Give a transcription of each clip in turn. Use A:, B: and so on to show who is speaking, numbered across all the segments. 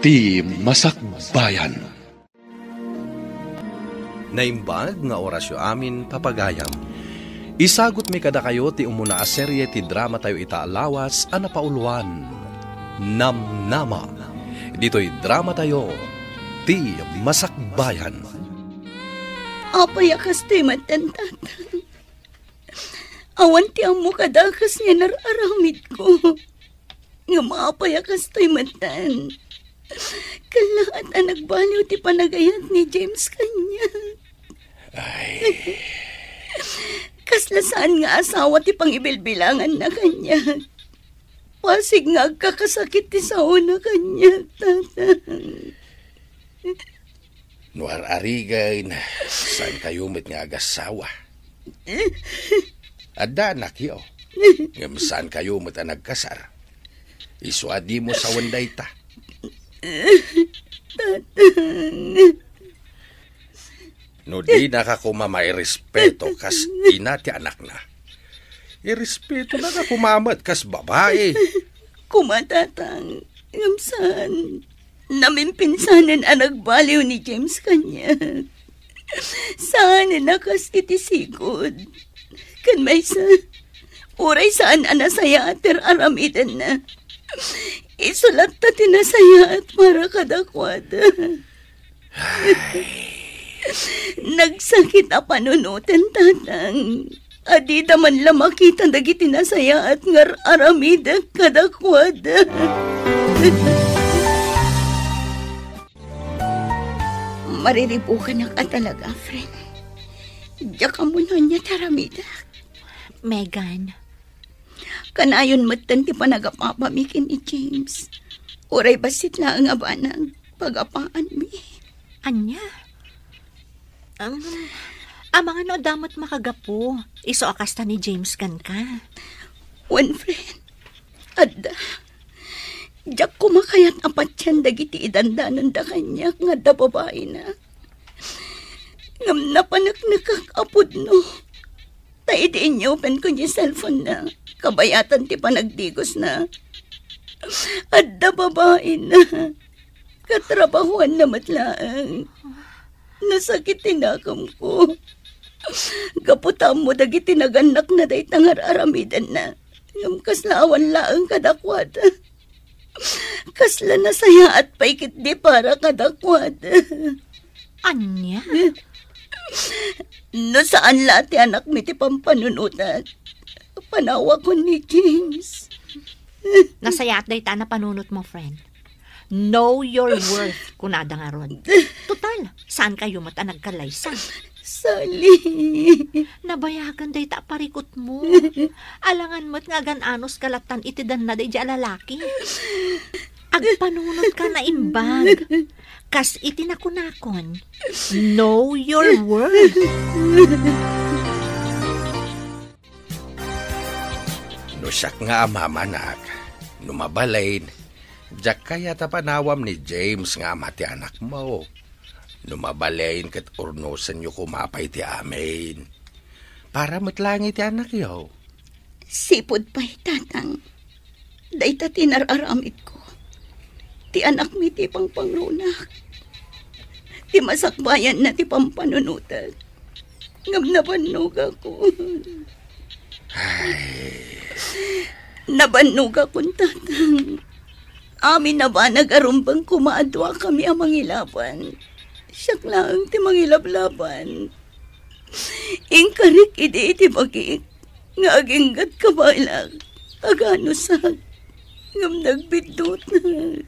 A: ti Masakbayan.
B: Naimbag nga orasyo amin papagayam. Isagot mi kada kayo ti umuna a serye ti drama tayo itaalawas a napauluan. Namnama. Dito'y drama tayo ti Masakbayan.
C: Apay akas ti matantatang. Awan ti amo kadakas nga nararamid ko. Nga maapay akas ti matan. Kalahat ang nagbaliw ti panagayat ni James kanya.
B: Ay.
C: Kaslasaan nga asawa ti pangibilbilangan na kanya. Pasig nga agkakasakit ti sao na kanya, tatang.
D: Nuar arigay na saan kayo met nga agasawa. Ada anak yo. Ngam saan kayo met ang nagkasar. Isuadi mo sa wanday ta. No di nakakumama irespeto kas inati anak na. Irespeto nakakumamat kas babae.
C: Kumatatang, ngamsan, namimpinsanan ang nagbaliw ni James kanya. Saan nakas itisigod? Kan may sa, uray saan anasaya ater aramidan na. Isulat ta tinasaya at para kadakwada. Nagsakit a panunutan, tatang. Adi daman lamakita dagiti nasaya at ngar aramida kadakwada. Mariribukan na ka talaga, friend. Diyak ka muna niya taramida.
E: Megan.
C: Kanayon matan ti panagapapamikin ni James. Uray basit na ang abanang pagapaan mi.
E: Anya? Mga no damot makagapo. Iso akasta ni James kan ka.
C: One friend. Adda. Diyak kumakayat apat yan dagiti idandanan da kanya nga da babae na. Ngam na panagnakakapod no. Taidiin niyo open ko niya cellphone na. Kabayatan ti panagdigos na. Adda babae na. Katrabahuan na matlaang. Nasakit tinakam ko. Kaputam mo dagiti naganak na day tangar aramidan na. Ngam kaslawan laang kadakwada. Kasla na saya at paikit di para kadakwada.
E: Anya?
C: No saan lati anak mi ti pampanunutan. Panawa ko ni James.
E: Nasaya at day ta na panunot mo, friend. Know your worth, kunada nga ron. Total, saan kayo mata nagkalaysa?
C: Sali.
E: Nabayagan day ta parikot mo. Alangan mo't nga gananos kalatan itidan na day di alalaki. Agpanunot ka na imbag. Kas itinakunakon. Know your worth.
D: Nusak nga amamanak. Numabalain. Diyak kaya tapanawam ni James nga amati anak mo. Numabalain kat urnosan nyo kumapay ti amin. Para matlangi ti anak yo.
C: Sipod pa'y tatang. Day ta tinararamit ko. Ti anak mi ti pangpangrunak. Ti masakbayan na ti pampanunutan. Ngam nabannog ako. Nabannog akong tatang. Amin na ba nag-arumbang kumaadwa kami ang mangilaban. Siyak lang ti mangilablaban. Ingkarik iti bagik. Nga aginggat kabalag. Agano sa ngam nagbidot na.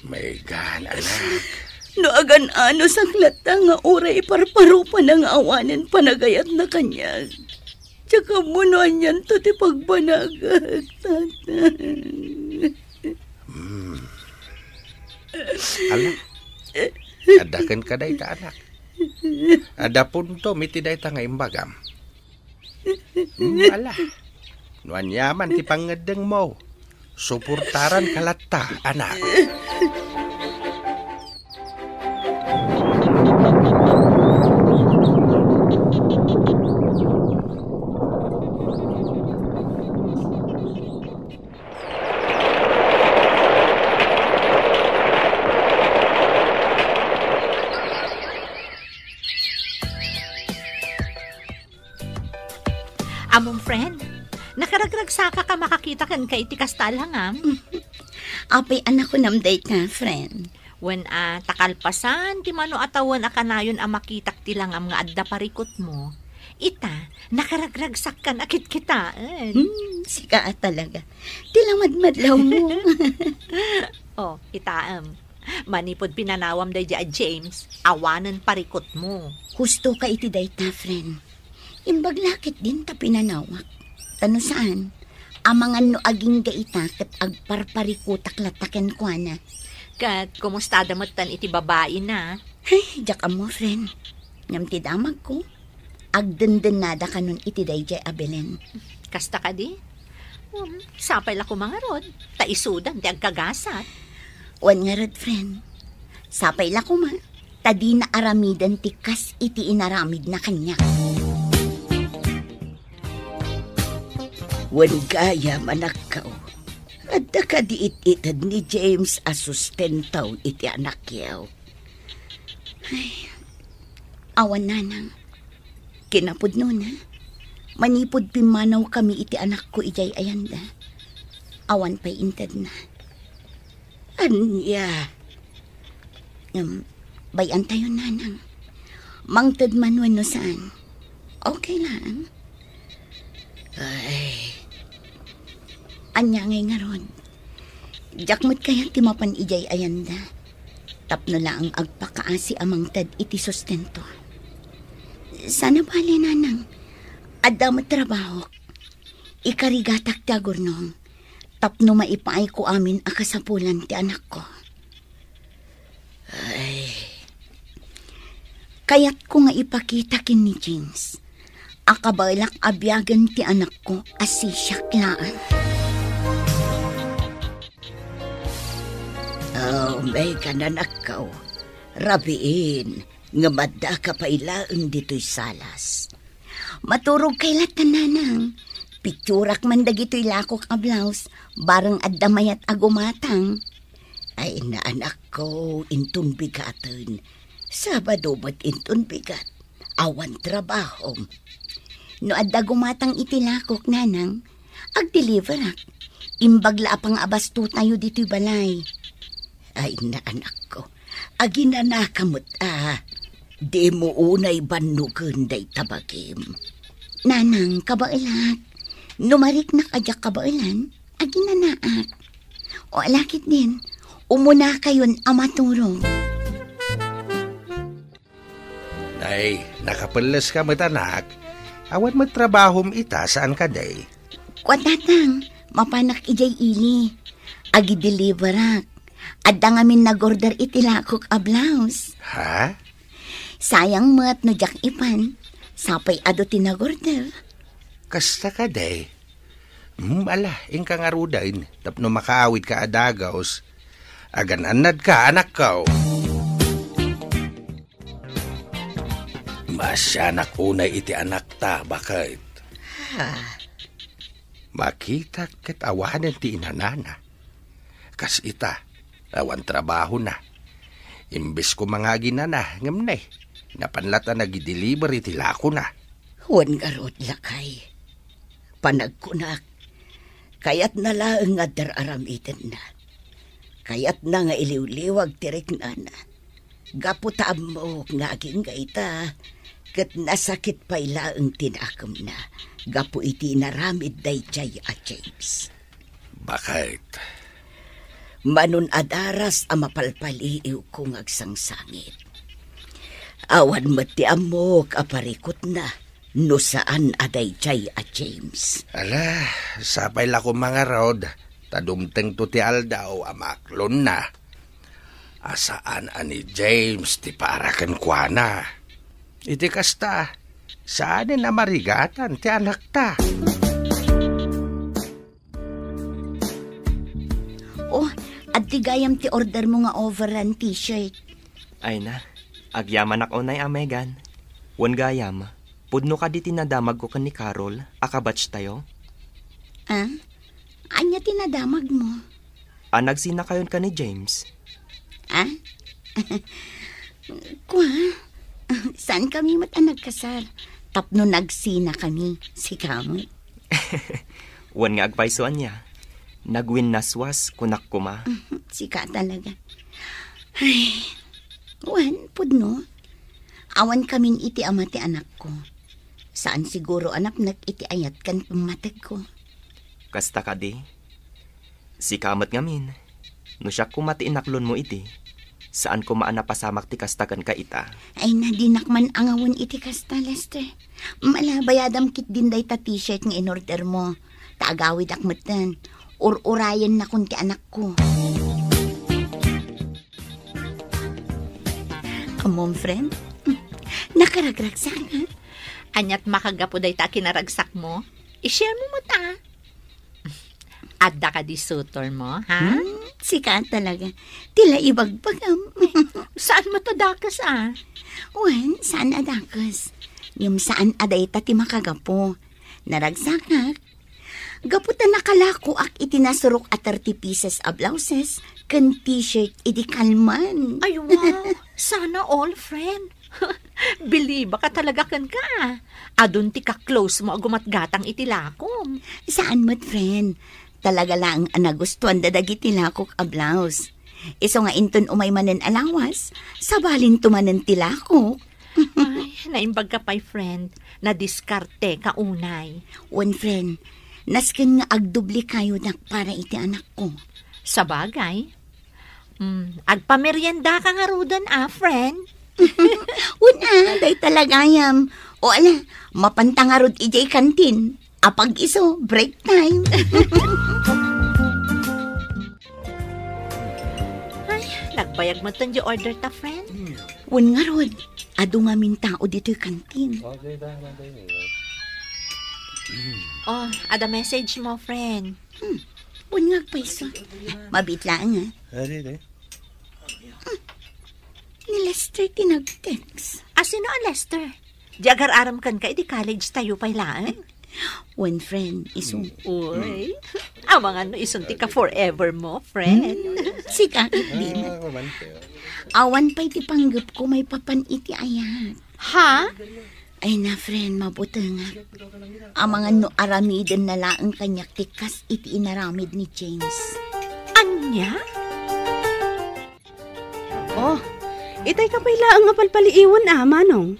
D: Megan, anak.
C: No agan ano saklata nga oray parparupan ang awanin panagayat na kanya. Tsaka munuan yan to ti pagbanagag, tatang.
D: Alam, adakan ka day ta anak. Ada punto mitiday ta nga imbagam. Ala, nuan yaman ti pangadeng mo. Suportaran kalata, anak.
E: Among friend, nakaragragsaka ka makakita kan kay iti kastal hangam.
C: Apay anak ko namday ka, friend.
E: When takalpasan, ti mano atawan akanayon makitak tilangam nga adda parikot mo. Ita, nakaragragsak ka nakit kitaan.
C: Sika talaga. Tilamadmadlaw mo.
E: Oh, itaam. Manipod pinanawam day a James, awanan parikot mo.
C: Husto ka iti dayta, friend. Imbaglakit din ta pinanawak. Tano saan? Amangan no aging gaita kat agparparikutak lataken kwa na.
E: Kat, kumusta damatan iti babae na?
C: Ay, jaka mo, friend. Ngam ti damag ko. Agdenden nada ka nun iti dayjay abelen.
E: Kasta ka di? Sapay la ko mga rod. Taisudan, ti agkagasat.
C: Wan nga rod, friend. Sapay la ko ma. Tadi na aramidan ti kas iti inaramid na kanya. Wan gaya manakaw. Adda ka diit-itad ni James asustentaw iti anak yaw. Ay, awan nanang. Kinapod nun, ha? Manipod pimanaw kami iti anak ko ijay ayanda. Awan pa'y intad na. Anya? Bayan tayo, nanang. Mangtad manuan no saan? Okay lang. Ay. Anya ngay nga ron. Jakmot kaya timapan ijay ayanda. Tapno lang ang agpakaasi amang tad iti sustento. Sana bali, nanang. Adda trabaho. Ikarigatak ti agurnong. Tapno maipaay ko amin akasapulan ti anak ko. Ay. Kayat ko nga ipakita kin ni James. Akabailak abyagan ti anak ko asisyak laan. Oh, may kananakaw. Rabiin. Nga madda ka pa ilaang dito'y salas. Maturog kay latan, nanang. Picturak man dagito'y lakok a blouse, barang addamayat agumatang. Ay naanak ko, intun bigatan. Sabado ba't intun bigat? Awan trabaho. No adda gumatang itilakok, nanang, ag-deliverak. Imbagla pang abasto tayo dito'y balay. Ay naanak ko, aginanakamot Di mo unay banugan day tabagim. Nanang, kabailat. Numarik na kadyak kabailan, aginanaak. O alakit din, umuna kayon amaturong.
D: Nay, nakapalas ka matanak. Awan mo trabahom ita, saan ka day?
C: Kwatatang, mapanak ijay ili. Agi-deliverak. Adda ngamin nag-order itilakok a blouse.
D: Ha?
C: Sayang mat no jak ipan. Sapay ado tinag-order.
D: Kasta ka day? Ala, ingka nga rudain. Tapno makaawit ka adagaos. Agan-anad ka, anak ko. Masyanak unay iti anak ta, bakit? Makita ket awanan ti inanana. Kas ita, awan trabaho na. Imbes ko mga ginana, ngamnay. Napanlata nag-deliver iti lako na.
C: Huwan garod lakay. Panagkunak. Kayat na lang nga dararamitan na. Kayat na nga iliw-liwag tirik na na. Gaputam mo nga aging gaita. Kat nasakit pa ilaang tinakam na. Gapu iti naramid day chay a James.
D: Bakit?
C: Manun adaras a mapalpaliiw kong agsangsangit. Awan mati amok aparikot na. No saan aday chay a James.
D: Ala, sapay la ko mga rod. Tadumteng to ti aldaw amaklon na. Asaan ani James ti parakan kwa na. Iti kasta, saan na marigatan ti anak ta?
C: Oh, at tigayam ti order mo nga overrun t-shirt.
F: Ay na, agyaman ako na Megan. Wan gayam, pudno ka di tinadamag ko kan ni Carol, akabatch tayo.
C: Ah? Anya tinadamag mo?
F: Nagsina kayon ka ni James.
C: Ah? Kwa? Saan kami nagkasal? Tapno nagsina kami, si kamot.
F: Wan nga agpaisoan niya. Nagwin naswas kunak kuma.
C: Sika talaga. Ay, wan, pudno. Awan kaming iti ama ti anak ko. Saan siguro anak iti ayat kan pumatag ko.
F: Kasta ka di. Si kamat ngamin. No siya kumati inaklon mo iti. Saan ko maanapasamak ti kastakan ka ita?
C: Ay nadinakman angawon iti kasta, Lester. Malabayadam kit din day ta t-shirt nga in-order mo. Taagawid akmatan. Urayan na kun ti anak ko. Amom, friend? Nakaragrag sana.
E: Anyat makagapo day ta kinaragsak mo. I-share mo ta. Adda ka di sutor mo, ha?
C: Sika talaga. Tila ibagbagam.
E: Saan mo to dakas,
C: Wan, saan adakas? Yung saan aday ta ti makagapo. Naragsakak. Gaputan nakalako ak itinasurok at 30 pieces of blouses kan t-shirt iti kalman.
E: Ay, wow. Sana all, friend. Biliba ka talaga kan ka. Adun ti ka close mo agumatgatang iti lakom.
C: Saan mo't, friend? Talaga lang ang nagustuhan dadagiti lakok a blouse. Iso nga inton umay manen alawas, sabalin tumanen ti lakok.
E: Ay, naimbag ka pa'y, friend. Nadiskarte ka unay.
C: One friend, nasken nga agdubli kayo nak para iti anak ko.
E: Sa bagay. Agpamerienda ka nga rudan, friend.
C: Una, day talagayam. O ala, mapantangarod ijay kantin. Apag iso, break time.
E: Ay, nagbayag mo tan di order ta, friend.
C: Wan nga rod, ado nga min tao dito'y kantin.
E: Oh, ada message mo, friend.
C: Wan nga paiso. Mabitlaan nga. Ni Lester tinag-text.
E: Sino ang Lester? Di agar-aram kan ka, di college tayo pailaan.
C: One friend, iso.
E: Uy, amang ano, isunti ka forever mo, friend.
C: Sika, di na. Awan pa'y ti panggap ko may papan iti ayat.
E: Ha?
C: Ay na, friend, mabuti nga. Amangan no aramiden na laang kanyak tikas iti inaramid ni James.
E: Anya?
G: Oh, itay ka pa'y laang nga palpaliiwan, manong.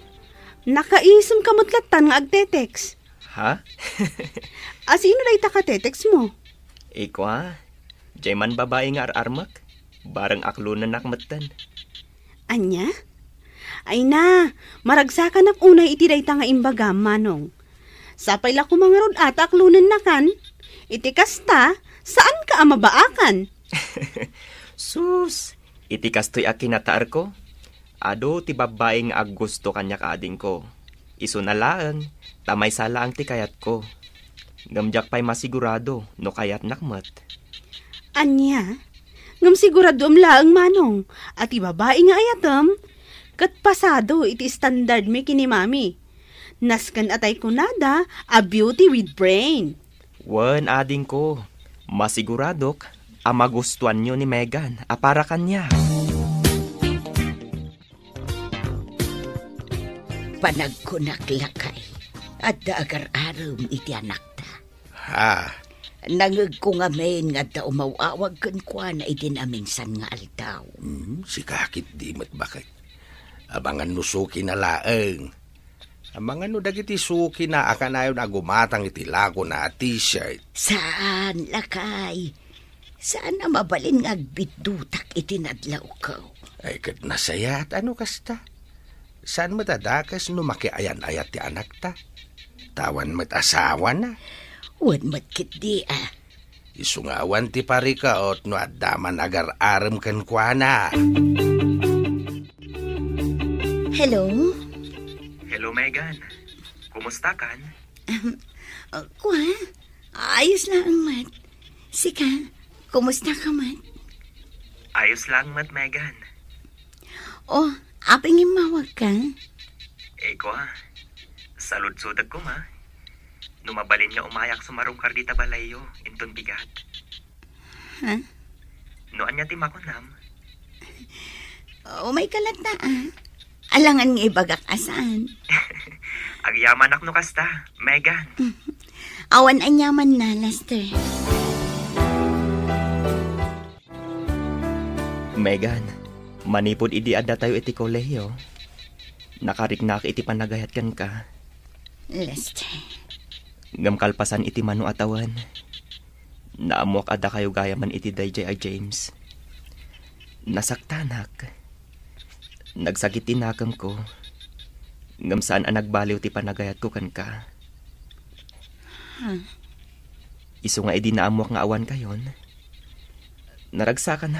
G: Nakaisam kamutlatan nga agtetex.
F: Ha?
G: Sino na itakatetex mo?
F: Iko Jay man babae nga ararmak. Barang aklo na nakmatan.
G: Anya? Ay na, maragsakan ak unay iti dayta nga imbaga, manong. Sapay la kumangarod at aklunan na kan. Iti kasta, saan ka amabaakan?
F: Sus, iti kastoy akinataar ko. Ado ti babae nga aggusto kanya kaading ko. Iso na laang, tamay sala ang ti kayat ko. Gamjak pa'y masigurado, no kayat nakmat.
G: Anya? Ngam sigurado laang, manong. At ibabae nga ayatam, kat pasado iti standard mi kini mami. Naskan atay kunada, a beauty with brain.
F: Wan ading ko, masiguradok, magustuhan nyo ni Megan, para kanya.
C: Panagkunaklakay at agar-aram iti anak ta.
D: Ha?
C: Nangag ko nga main nga da umawawag kan kwa na idinaminsan nga altaw.
D: Si kakit di mat bakit. Abangan no suki na laeng. Abangan no dagiti suki na akanayon agumatang iti lago na t-shirt.
C: Saan, lakay? Saan na mabalin nga agbidutak iti nadlaw ko?
D: Ay kat nasaya at ano kasta? Saan matadakas no makiayan-ayat ti anak ta? Tawan mat asawa na.
C: Wan matkit di
D: Isungawan ti parika ot no addaman agar-aram kan kwa na.
C: Hello?
F: Hello, Megan. Kumusta kan?
C: Kwa? Ayos lang, Mat. Sika, kumusta ka, Mat?
F: Ayos lang, mat, Megan.
C: Oh, aping imawag ka?
F: Eko salud-sudag ko Numabalin nga umayak sumarong kardita balayo, inton bigat.
C: Ha?
F: Noan niya timakunam.
C: Oh, may kalata Alangan nga ibagak asan.
F: Agyaman ak no kasta, Megan.
C: Awan anyaman na, Lester.
F: Megan, manipod idi adda tayo iti kolehiyo. Nakariknak iti panagayat kan ka.
C: Lester.
F: Ngamkalpasan iti mano atawan. Naamuak adda kayo gayaman iti dayjay a James. Nasaktanak. Nagsagit tinakam ko. Ngam saan ang nagbaliw ti panagayat ko kan ka. Iso nga idi naamuak nga awan kayon. Naragsakan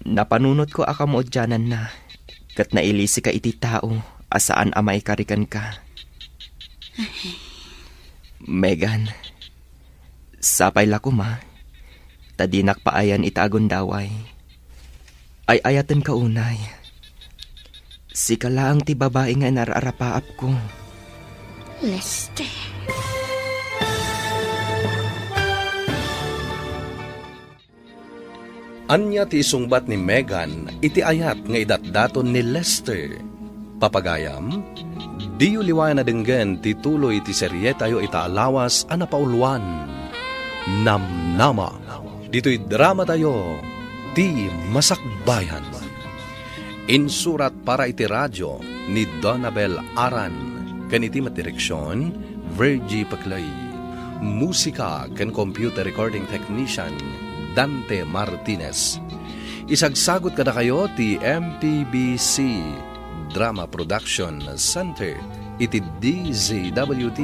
F: napanunot ko akamodyanan na. Kat nailisi ka iti tao, asaan amay karikan ka. Megan, sapay lakuma, tadinak paayan itagon daway. Ay ayatan ka unay. Sika lang ti babae nga nararapaap ko.
C: Lester.
B: Anya ti isungbat ni Megan iti ayat nga idatdaton ni Lester. Papagayam, diyo liwayan na denggen ti tuloy ti serye tayo itaalawas a napauluan. Namnama. Dito'y drama tayo, ti Masakbayan. Insurat para iti radyo ni Donabel Aran. Kaniti matireksyon, Virgie Paclay. Musika ken computer recording technician, Dante Martinez. Isagsagot kada kayo ti MPBC Drama Production Center iti DZWT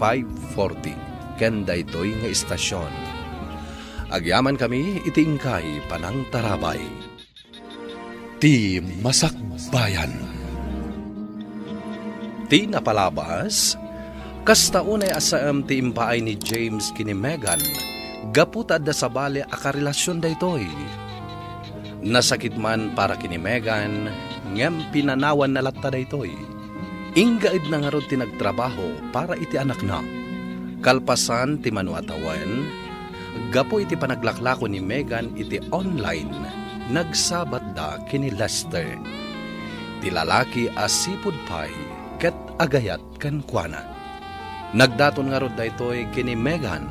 B: 540 ken daytoy nga istasyon. Agyaman kami iti ingkay panang tarabay.
A: Ti Masakbayan.
B: Ti napalabas, kasta unay asam ti impaay ni James kini Megan, gaputad da sa bale akarelasyon daytoy. Nasakit man para kini Megan, ngem pinanawan na latta daytoy. Inggaid na nga ron ti nagtrabaho para iti anak na. Kalpasan ti manuatawan, gapo iti panaglaklako ni Megan iti online, nagsabat da kini Lester. Ti lalaki asipud pay, ket agayat kan kuana. Nagdaton nga ron daytoy kini Megan.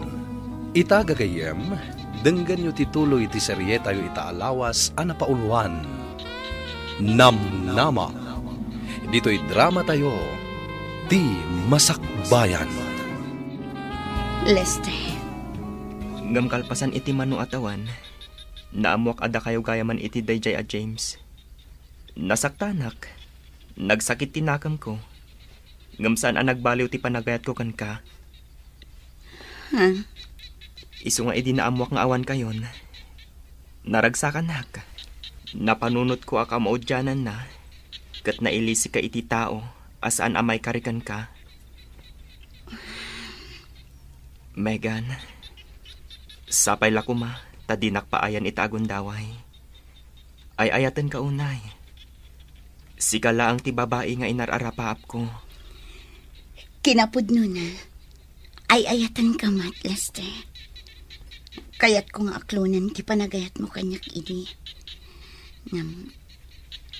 B: Itagagayem, denggan yu tituloy ti serye tayo itaalawas a napauluan. Namnama. Dito'y drama tayo, ti Masakbayan.
C: Lester.
F: Ngam kalpasan iti mano atawan, naamuak ada kayo gayaman iti dayjay a James. Nasaktanak, nagsakit tinakam ko. Ngam saan ang nagbaliw ti panagayat ko kan ka. Iso nga edi naamuak nga awan kayon. Naragsakan napanunot ko akamaudyanan na, kat nailisi ka iti tao, asaan amay karikan ka. Megan, sapay lakuma, tadinak paayan itagon daway. Ay ayatan ka unay. Sikala ang ti babae nga inararapaap ko.
C: Kinapudno na. Ay ayatan ka mat, Lester. Kayat ko nga aklunan ti panagayat mo kanyak idi.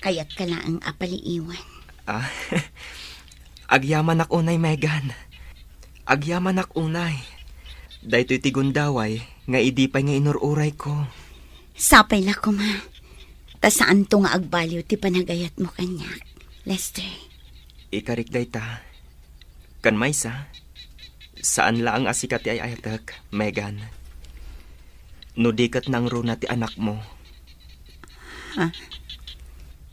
C: Kayat ka laang apaliiwan.
F: Agyaman ak unay, Megan. Agyaman ak unay. Daytoy ti gundaway, nga idi pa'y nga inururay ko.
C: Sapay la ko ma. Ta saan to nga agbaliw ti panagayat mo kanyak, Lester?
F: Ikarik dayta. Kan maysa, saan laang asikat ti ay ayatak, Megan? No dikat nang runa ti anak mo.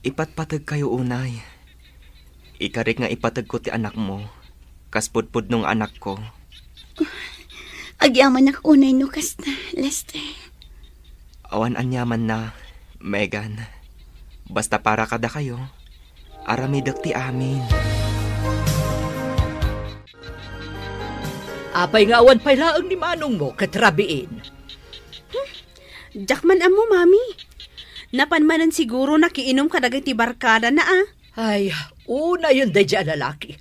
F: Ipatpatag kayo unay. Ikarik nga ipatag ko ti anak mo. Kaspudpud nung anak ko.
C: Agyaman ak unay no kasta, Lester.
F: Awan anyaman na, Megan. Basta para kada kayo, aramidak ti amin.
H: Apay nga awan pay laang ni manong mo katrabiin.
G: Jakman amo, mami. Napanmanan siguro nakiinom ka dagay ti barkada na
H: Ay, una yun day dyan lalaki.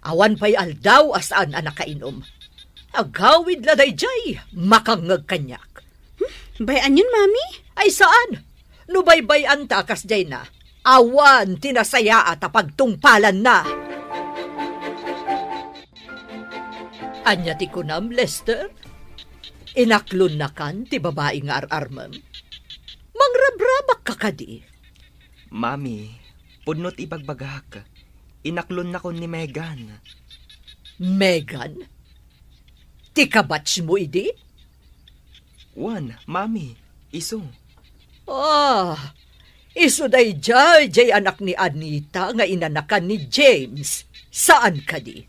H: Awan pa'y aldaw asaan ang nakainom. Agawid la day jay, makangag kanyak.
G: Bayan yun, mami?
H: Ay saan? Nubaybayan takas jay na. Awan tinasaya at pagtungpalan na. Anya ti kunam, Lester? Inaklon na kan ti babae nga ararmam. Mangrabrabak ka kadi.
F: Mami, pudnot ibagbagak. Inaklon na ko ni Megan.
H: Megan? Ti kabatch mo idi?
F: Wan, Mami, iso.
H: Iso day jay anak ni Anita nga inanakan ni James. Saan ka di?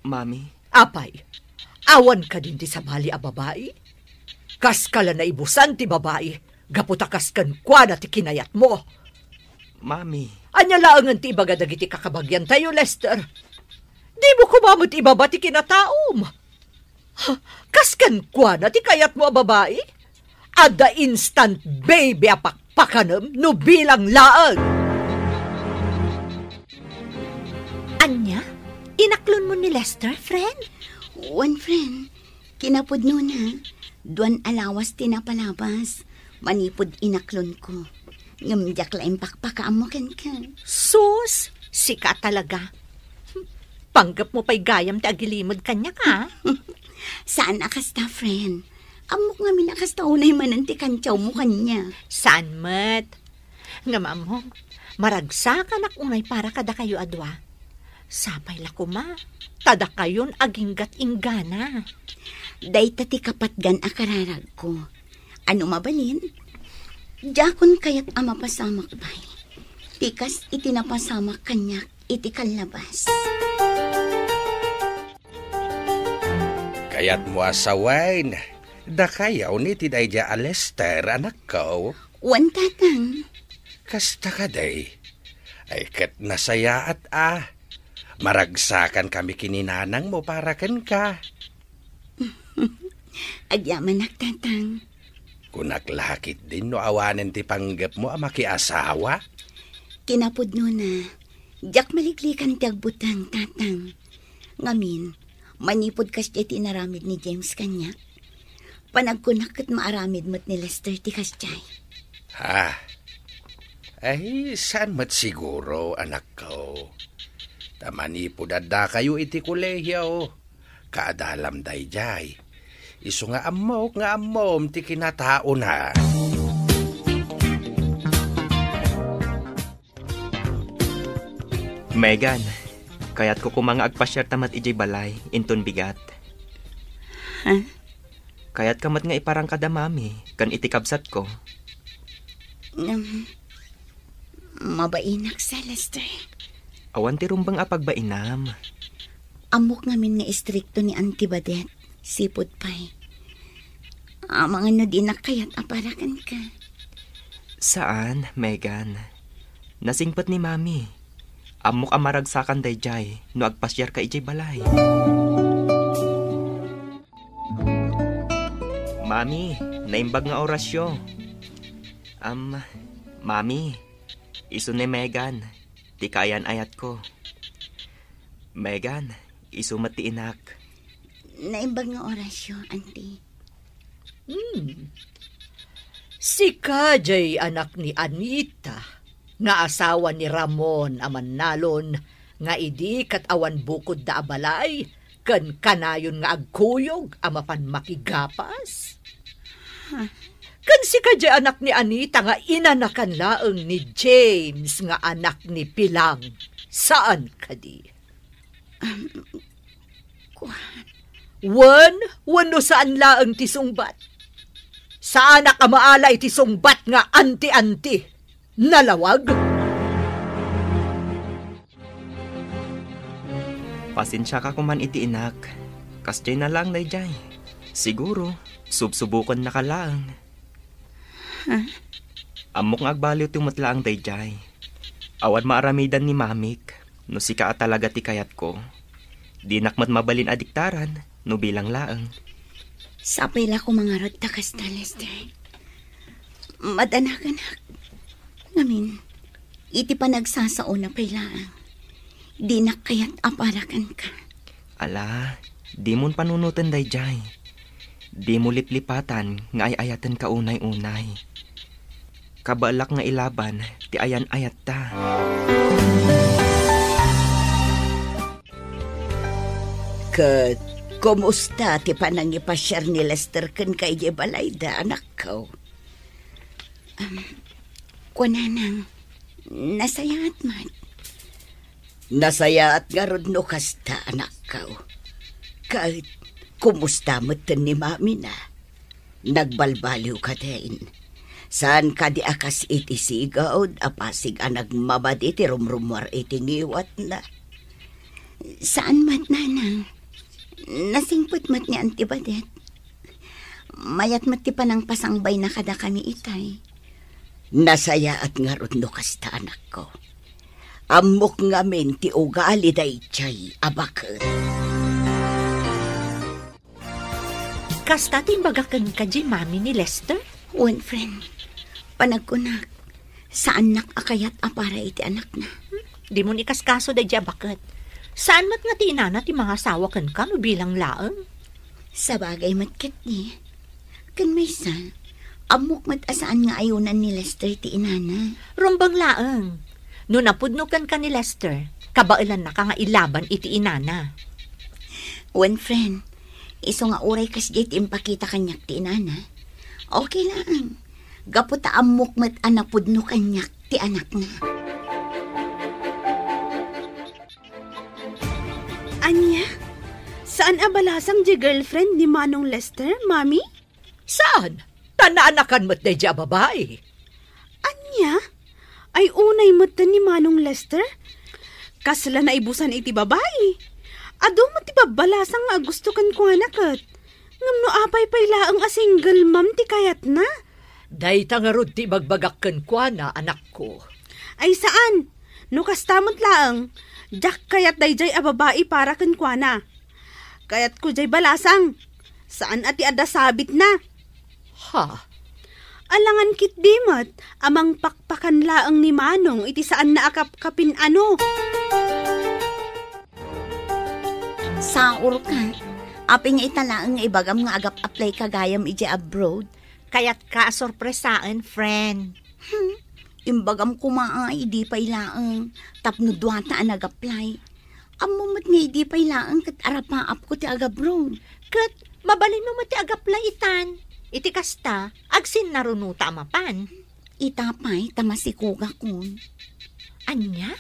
F: Mami?
H: Apay, awan ka din ti sabali a babae? Kas kala na ibusan ti babae, gaputakas kan kwa na ti kinayat mo.
F: Mami.
H: Anya laangan ti ibaga dagiti kakabagyan tayo, Lester. Di mo kumamot ibaba ti kinataom. Kas kan kwa na ti kayat mo a babae? Ada instant baby apakpakanam no bilang laang.
E: Anya? Inaklon mo ni Lester, friend?
C: One friend, kinapod na. Duan alawas tinapalabas. Manipod inaklon ko. Ngamjak laing pakpakaam mo kan.
E: Sus, sika talaga. Panggap mo pa'y gayam ti agilimod kanya ka.
C: Saan akasta, friend? Amok nga minakasta unay mananti kantyaw mo kanya.
E: Saan mat? Nga mo, maragsakan ak unay para kada kayo adwa. Sapay lakuma, tada kayon aginggat inggana.
C: Day tati kapatgan akararag ko. Ano mabalin? Jakon kayat ama pasamak bay. Tikas itinapasamak kanyak iti kalabas.
D: Kayat mo asawain. Da kayaw ni tidayja Lester, anak ko.
C: Wan tatang.
D: Kasta ka day. Ay kat nasaya at maragsakan kami kininanang mo para kan ka.
C: Agyaman nagtatang.
D: Kunaklakit din no awanen ti panggap mo makiasawa.
C: Kinapod na. Jak maliklikan ti agbutang tatang. Ngamin, manipod kas ti naramid ni James kanya. Panagkunak kat maaramid mo't ni Lester ti kasjay.
D: Ay, saan mat siguro, anak ko? Tamanipod adda kayo iti kolehiyo. Kaadalam dayjay. Isu nga amom ti kinatao na.
F: Megan, kayat ko kumanga agpasyar tamat ijay balay, inton bigat. Kayat kamat nga iparang kada mami, kan itikabsat ko.
C: Mabainak sa Lester.
F: Awan ti rumbang apagbainam.
C: Amok ngamin nga istrikto ni Auntie Badet, sipod pa'y. Mga no di na kaya't aparakan ka.
F: Saan, Megan? Nasingpat ni mami. Amok amaragsakan dayjay, no agpasyar ka ijay balay. Mami, naimbag nga orasyo. Mami, iso ni Megan, ti kayan ayat ko. Megan, iso mati inak.
C: Naimbag nga orasyo, Auntie.
H: Si Kajay anak ni Anita, nga asawa ni Ramon aman nalon, nga idi kat awan bukod da abalay, kan kanayon nga agkuyog amapan makigapas. Kan si Kajay anak ni Anita nga inanakan laeng ni James nga anak ni Pilang. Saan kadi? Wano saan laeng ti sungbat? Saan ka maalay ti sungbat nga anti-anti? Nalawag?
F: Pasensya ka kuman iti inak. Kasjay na lang dayjay. Siguro, subsubukan na ka lang. Amok nga agbaliw ti matlaang dayjay. Awan maaramidan ni mamik, no sika talaga ti kayat ko. Di nakmat mabalin adiktaran, no bilang laeng.
C: Sapay la ko mga rod takas na, Lester. Madanakan-ak. Ngamin, iti pa nagsasauna pay laang. Di na kaya't aparakan ka.
F: Ala, di mon panunutan dayjay. Di mo liplipatan nga ayayatan ka unay-unay. Kabalak nga ilaban, ti ayan ayat ta.
C: Kat, kumusta ti panangipasyar ni Lester ken kay Jebalayda, anak ko? Kunanang, nasayaat man. Nasayaat nga rod no kasta, anak ko. Kat, kumusta mo ni mami na? Nagbalbaliw ka din. Saan ka di akas iti sigawd, apasig anag mabad iti rumrumwar iti ngiwat na. Saan mat nanang? Nasingput mat ni Antibadet. Mayat mat ti panang pasangbay na kada kami itay. Nasaya at nga rod no kasta anak ko. Amok nga men ti ugali day chay abakot.
E: Kasta timbagakan ka di mami ni Lester?
C: One friend, panagkunak, saan nak akayat apara iti anak na?
E: Di mo ni kaskaso da dya bakit? Saan mat nga ti inana ti mga asawa kan ka no bilang laang?
C: Sa bagay matkit ni, kan may sa, amok mat asaan nga ayunan ni Lester ti inana.
E: Rumbang laang. No napudnukan ka ni Lester, kabailan na ka nga ilaban iti inana.
C: One friend, iso nga uray kas jay ti impakita kanyak ti inana. Okay lang. Gaputa amok mat anapudno kanyak ti anak na.
G: Anya? Saan abalasang di girlfriend ni Manong Lester, mami?
H: Saan? Tanaanakan mo't day dya babae.
G: Anya? Ay unay mata ni Manong Lester? Kasla na ibusan iti babae. Ado mo ti babalasang nga gusto kan ko anakat. Ngam no apay payla ang single mom ti kayat na.
H: Day tangarod ti bagbagak ken kwa na anak ko.
G: Ay saan? No kastamot laang. Jack kayat dayjay a babae para ken kwa na. Kayat ko jay balasang. Saan ati ada sabit na?
H: Ha?
G: Alangan kit dimot, amang pakpakan laang ni Manong iti saan na akap-kapin ano.
C: Saur ka. Aping italaang ibagam nga agap-apply kagayam iji abroad.
E: Kaya't ka sorpresaan, friend.
C: Imbagam kumaay, di pa'y laang. Tapno duwata ang nag-apply. Amumat nga di pa'y laang kat arapaap ko ti agabroad.
E: Kat, mabalin mo mati agapply itan. Iti kasta, agsin narunuta mapan.
C: Itapay, tamasikuga kun.
E: Anya?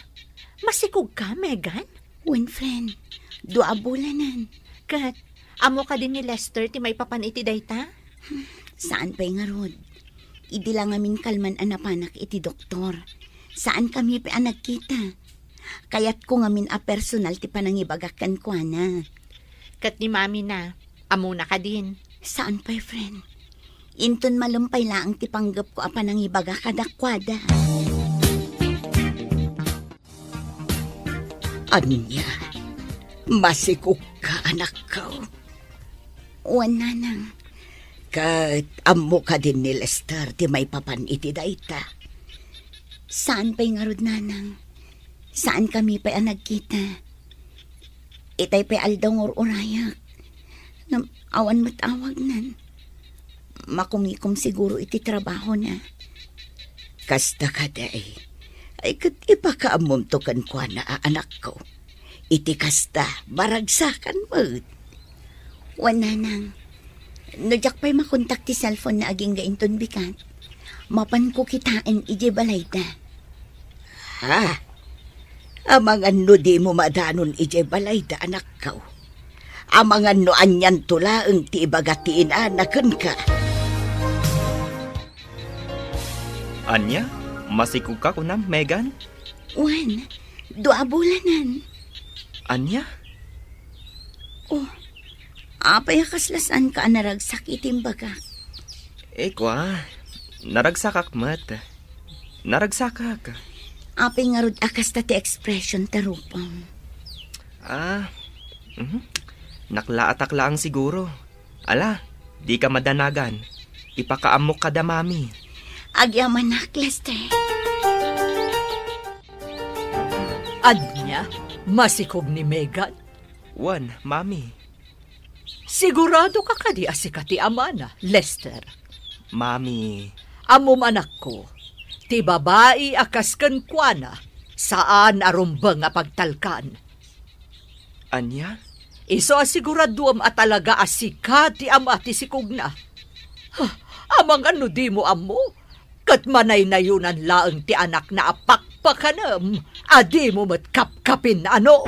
E: Masikog ka, Megan?
C: One friend, dua bulanan.
E: Kat, amo ka din ni Lester ti may papan iti dayta?
C: Saan pa'y nga rod? Idi lang amin kalman anapanak iti doktor. Saan kami pa nagkita? Kaya't ko ngamin a personal ti panangibagakan ko na.
E: Kat ni mami na, amo na ka din.
C: Saan pa'y friend? Inton malumpay lang ti panggap ko a panangibaga kadakwada. Anya, masikog ka anak ko. Wana nang. Kat amo ka din ni Lester ti may papan iti dayta. Saan pa'y nga rod nanang? Saan kami pa'y nagkita? Itay pa'y aldaw or urayak. Awan matawag nan. Makumikom siguro iti trabaho na. Kasta ka day. Ay kat ipakaamom to kan kwa na anak ko. Iti kasta, baragsakan mo. Wana nang. Nadyak pa'y makontak ti cellphone na aging gainton bikat. Mapan ko kitain iji balayda. Ha? Amang ano di mo madanon iji balayda anak ko. Amang ano anyan tulaang ti ibagatiin anakan ka.
F: Anya? Masikog ka kunam, Megan?
C: Wan, dua bulanan.
F: Anya?
C: Oh, apay kaslasan ka naragsak itimbaga.
F: Kwa, naragsakak mat. Naragsakak.
C: Apay nga rod akas ti expression tarupang.
F: Naklaatak lang siguro. Ala, di ka madanagan. Ipakaamok ka da, mami.
C: Agyaman na, Lester.
H: Anya, masikog ni Megan.
F: Wan, mami.
H: Sigurado ka kadi asikati amana, Lester.
F: Mami.
H: Amom anak ko, ti babae akas kan kwa na, saan arumbang nga pagtalkan.
F: Anya?
H: Iso asiguraduam at talaga asika ti ama ti sikugna. Amang ano di mo amo? Kat manay na yunan laang ti anak na apakpakanam. Adi mo matkapkapin ano?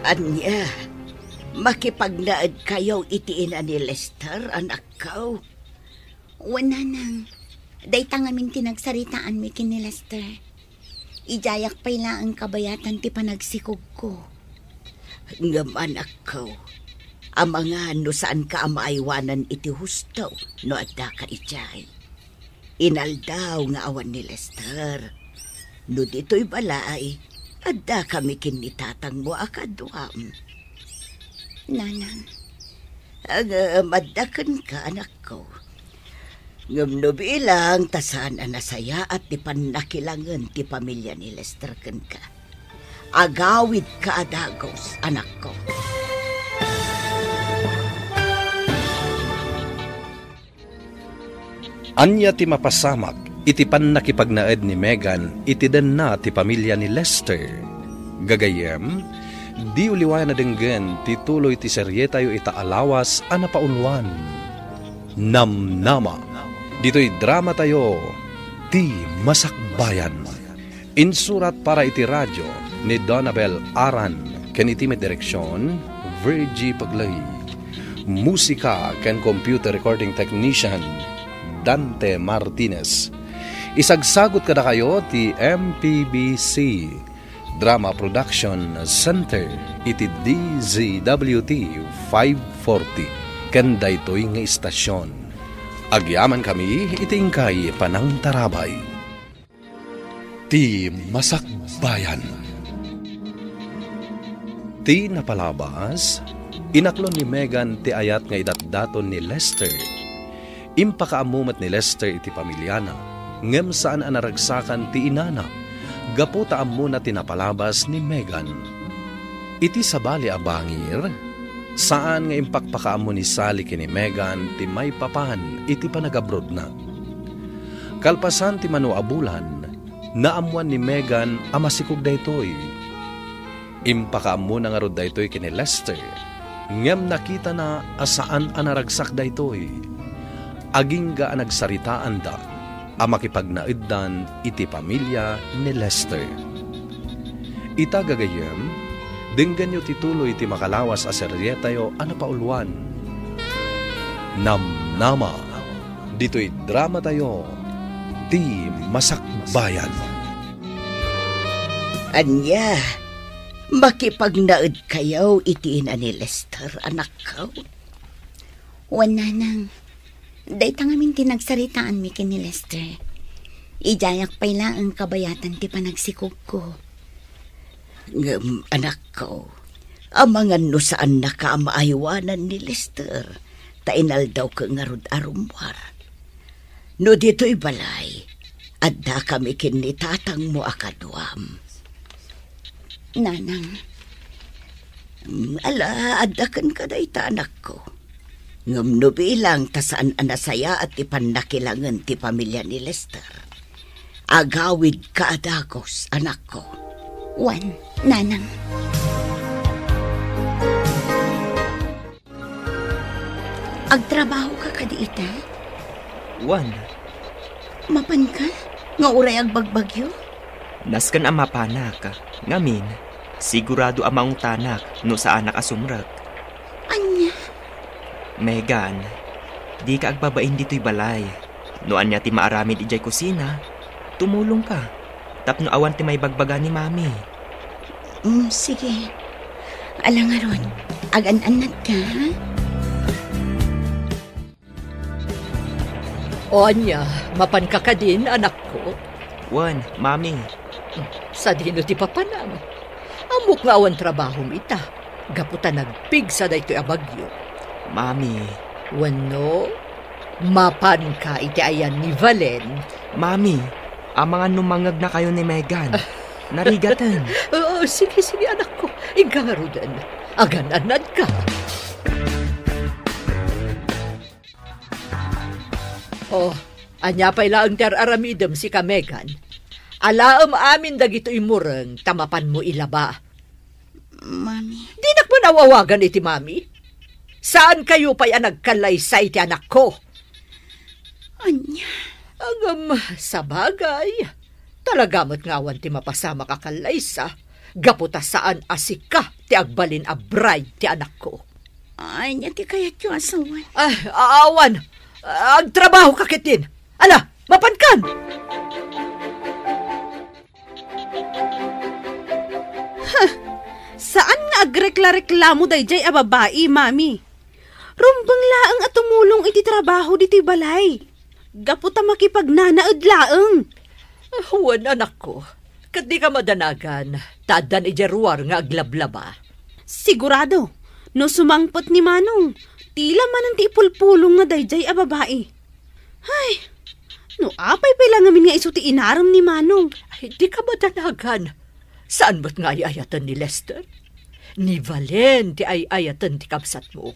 C: Anya, makipagnaad kayo itiin ni Lester, anak ko.
I: Wala nang. Day tangamin tinagsaritaan mi kin ni Lester. Ijayak pa'y ang kabayatan ti panagsikog ko.
C: Ngam anak ko, amanga no saan ka amaaywanan iti husto no adda ka ijay. Inaldaw nga awan ni Lester. No dito'y balay, adda kami kinitatang mo akadwam.
I: Nanang.
C: Madakan ka anak ko. Ngam no bilang tasan anasaya at ti panakilangan ti pamilya ni Lester ken ka. Agawid ka adagos, anak ko.
B: Anya ti mapasamak, iti panakipagnaed ni Megan, iti den na ti pamilya ni Lester. Gagayem, di uliwan na denggen, ti tuloy ti serye tayo itaalawas a napaunwan. Namnama, dito'y drama tayo, ti Masakbayan. Insurat para iti radyo ni Donabel Aran, ken iti met direksyon, Virgie Paglay. Musika ken computer recording technician, Dante Martinez. Isagsagot kada kayo ti MPBC Drama Production Center iti DZWT 540 ken daytoy nga istasyon. Agyaman kami itingkay panang tarabay.
A: Ti Masakbayan.
B: Ti napalabas, inaklon ni Megan ti ayat nga idatdaton ni Lester. Impakaamumat ni Lester iti pamilyana, ngem saan anaragsakan ti inana, gaputa amuna tinapalabas ni Megan. Iti sabali abangir, saan nga impakpakaamo ni Sally kini Megan ti may papan iti panagabrod na. Kalpasan ti manuabulan, naamuan ni Megan amasikog daytoy. Impakaamo na nga rod daytoy kini Lester, ngem nakita na asaan anaragsak daytoy. Aging ga nagsaritaan da, amakipagnaiddan iti pamilya ni Lester. Ita gagayem, dinggan nyo tituloy iti makalawas a serye tayo anapauluan. Namnama, dito'y drama tayo, ti Masakbayan.
C: Anya, makipagnaid kayo itiin ni Lester, anak ko.
I: Wala nang. Day tangamin tinagsaritaan mi kin ni Lester. Ijayak pa'y ang kabayatan ti panagsikog ko.
C: Ngam, anak ko, amangan no saan nakaamaaywanan ni Lester, tainal daw ka nga rod arumwar. No dito'y balay, adda kami kinitatang mo akadwam.
I: Nanang.
C: Ala, adda kan ka dayta anak ko. Ngam no bilang tasaan anasaya at ipanakilangan ti pamilya ni Lester. Agawid ka adagos, anak ko.
I: Wan, nanang. Agtrabaho ka kadiita?
F: Wan,
I: Mapan ka? Nga uray agbagbagyo?
F: naskan ang mapanak. Ngamin, sigurado amang tanak no sa anak asumrag.
I: Anya?
F: Megan, di ka agbabain dito'y balay. No anya ti maaramid ijay kusina, tumulong ka. Tapno awan ti may bagbaga ni mami.
I: Sige. Alang aron, agan-anad ka, ha?
H: O anya, mapan ka ka din, anak ko.
F: Wan, mami.
H: Sa dino ti papanam. Amok nga awan trabaho ita. Gaputa nagpigsa da ito'y abagyo.
F: Mami.
H: Wano, mapan ka iti ayan ni Valen.
F: Mami, ang mga numangag na kayo ni Megan. Narigatan.
H: Sige, anak ko. Igarudan. Agan-anad ka. Anya pa'y laang aramidam si ka Megan. Alaam amin dagito imureng tamapan mo ilaba.
I: Mami.
H: Di na mo nawawagan iti mami? Saan kayo pa'y nagkalaysay ti anak ko?
I: Anya.
H: Agam, sa bagay. Talagamot ngawan ti mapasama kakalaysa. Gaputa saan asika ti agbalin a bride ti anak ko.
I: Anya ti kayat yung asawan.
H: Awan. Agtrabaho kakitin. Ala, mapankan!
G: Saan nga agrekla-reklamo dayjay a babae, mami? Rumbang laang at tumulong iti trabaho diti balay. Gaputa makipagnanaad laang.
H: Huwan anak ko. Kat di ka madanagan, tadan ijeruar nga aglablaba.
G: Sigurado, no sumangpot ni Manong, tila man ang tipulpulong nga dayjay a babae. Ay, no apay pala ngamin nga iso ti inaram ni Manong.
H: Ay, di ka madanagan. Saan ba't nga ayayatan ni Lester? Ni Valen ti ayayatan ti kapsat mo.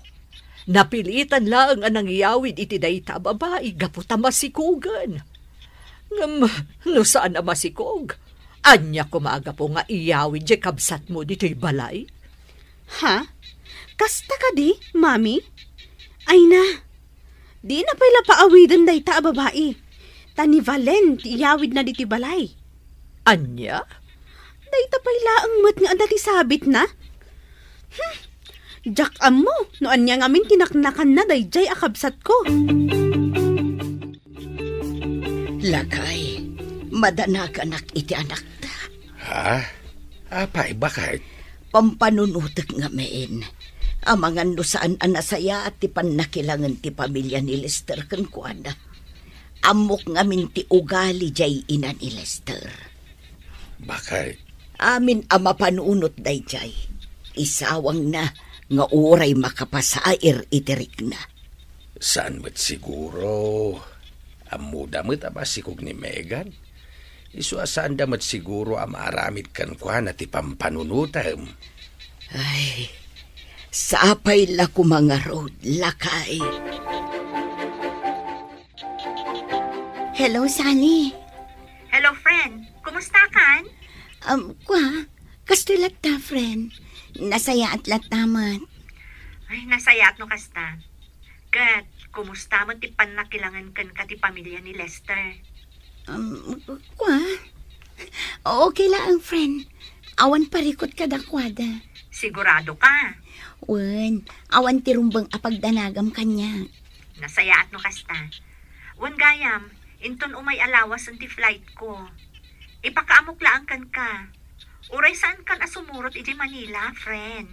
H: Napilitan lang ang nangyawid iti dayta babae, gaputa masikugan. No saan na masikog? Anya kumaga po nga iyawid di kapsat mo dito'y balay?
G: Ha? Kasta ka di, mami? Ay na, di na pala paawidan dayta a babae. Tani Valen ti iyawid na diti balay.
H: Anya?
G: Dayta pa'y laang mat nga dati sabit na. Jack mo, no anya ngamin tinaknakan na dayjay akabsat ko.
C: Lakay, madanagan iti anak ta.
D: Ha? Apay, bakit?
C: Pampanunutek nga main. Amangan no saan anasaya at ti panakilangan ti pamilya ni Lester kan kuana. Amok ngamin ti ugali jay ina ni Lester.
D: Bakit?
C: Amin ama panunot dayjay. Isawang na nga uray makapasair itirik na.
D: Saan mo't siguro? Amuda mo't abasikog ni Megan? Isuasaan damat siguro amaramid kan kwa na ti pampanunutam.
C: Ay, sapay la ko mga road, lakay.
I: Hello, Sally.
E: Hello, friend. Kumusta kan?
I: Kastilat ta, friend. Nasaya at latamat.
E: Ay, nasayat no kasta. Kat, kumusta mo ti panakilangan kan ka ti pamilya ni Lester?
I: Okay lang, friend. Awan parikot ka dakwada.
E: Sigurado ka?
I: Wen, awan tirumbang apagdanagam kanya.
E: Nasayat no kasta. Wan gayam, inton umay alawas ang ti flight ko. Ipakaamok lang kan ka. Uray saan kan asumurot iti Manila, friend?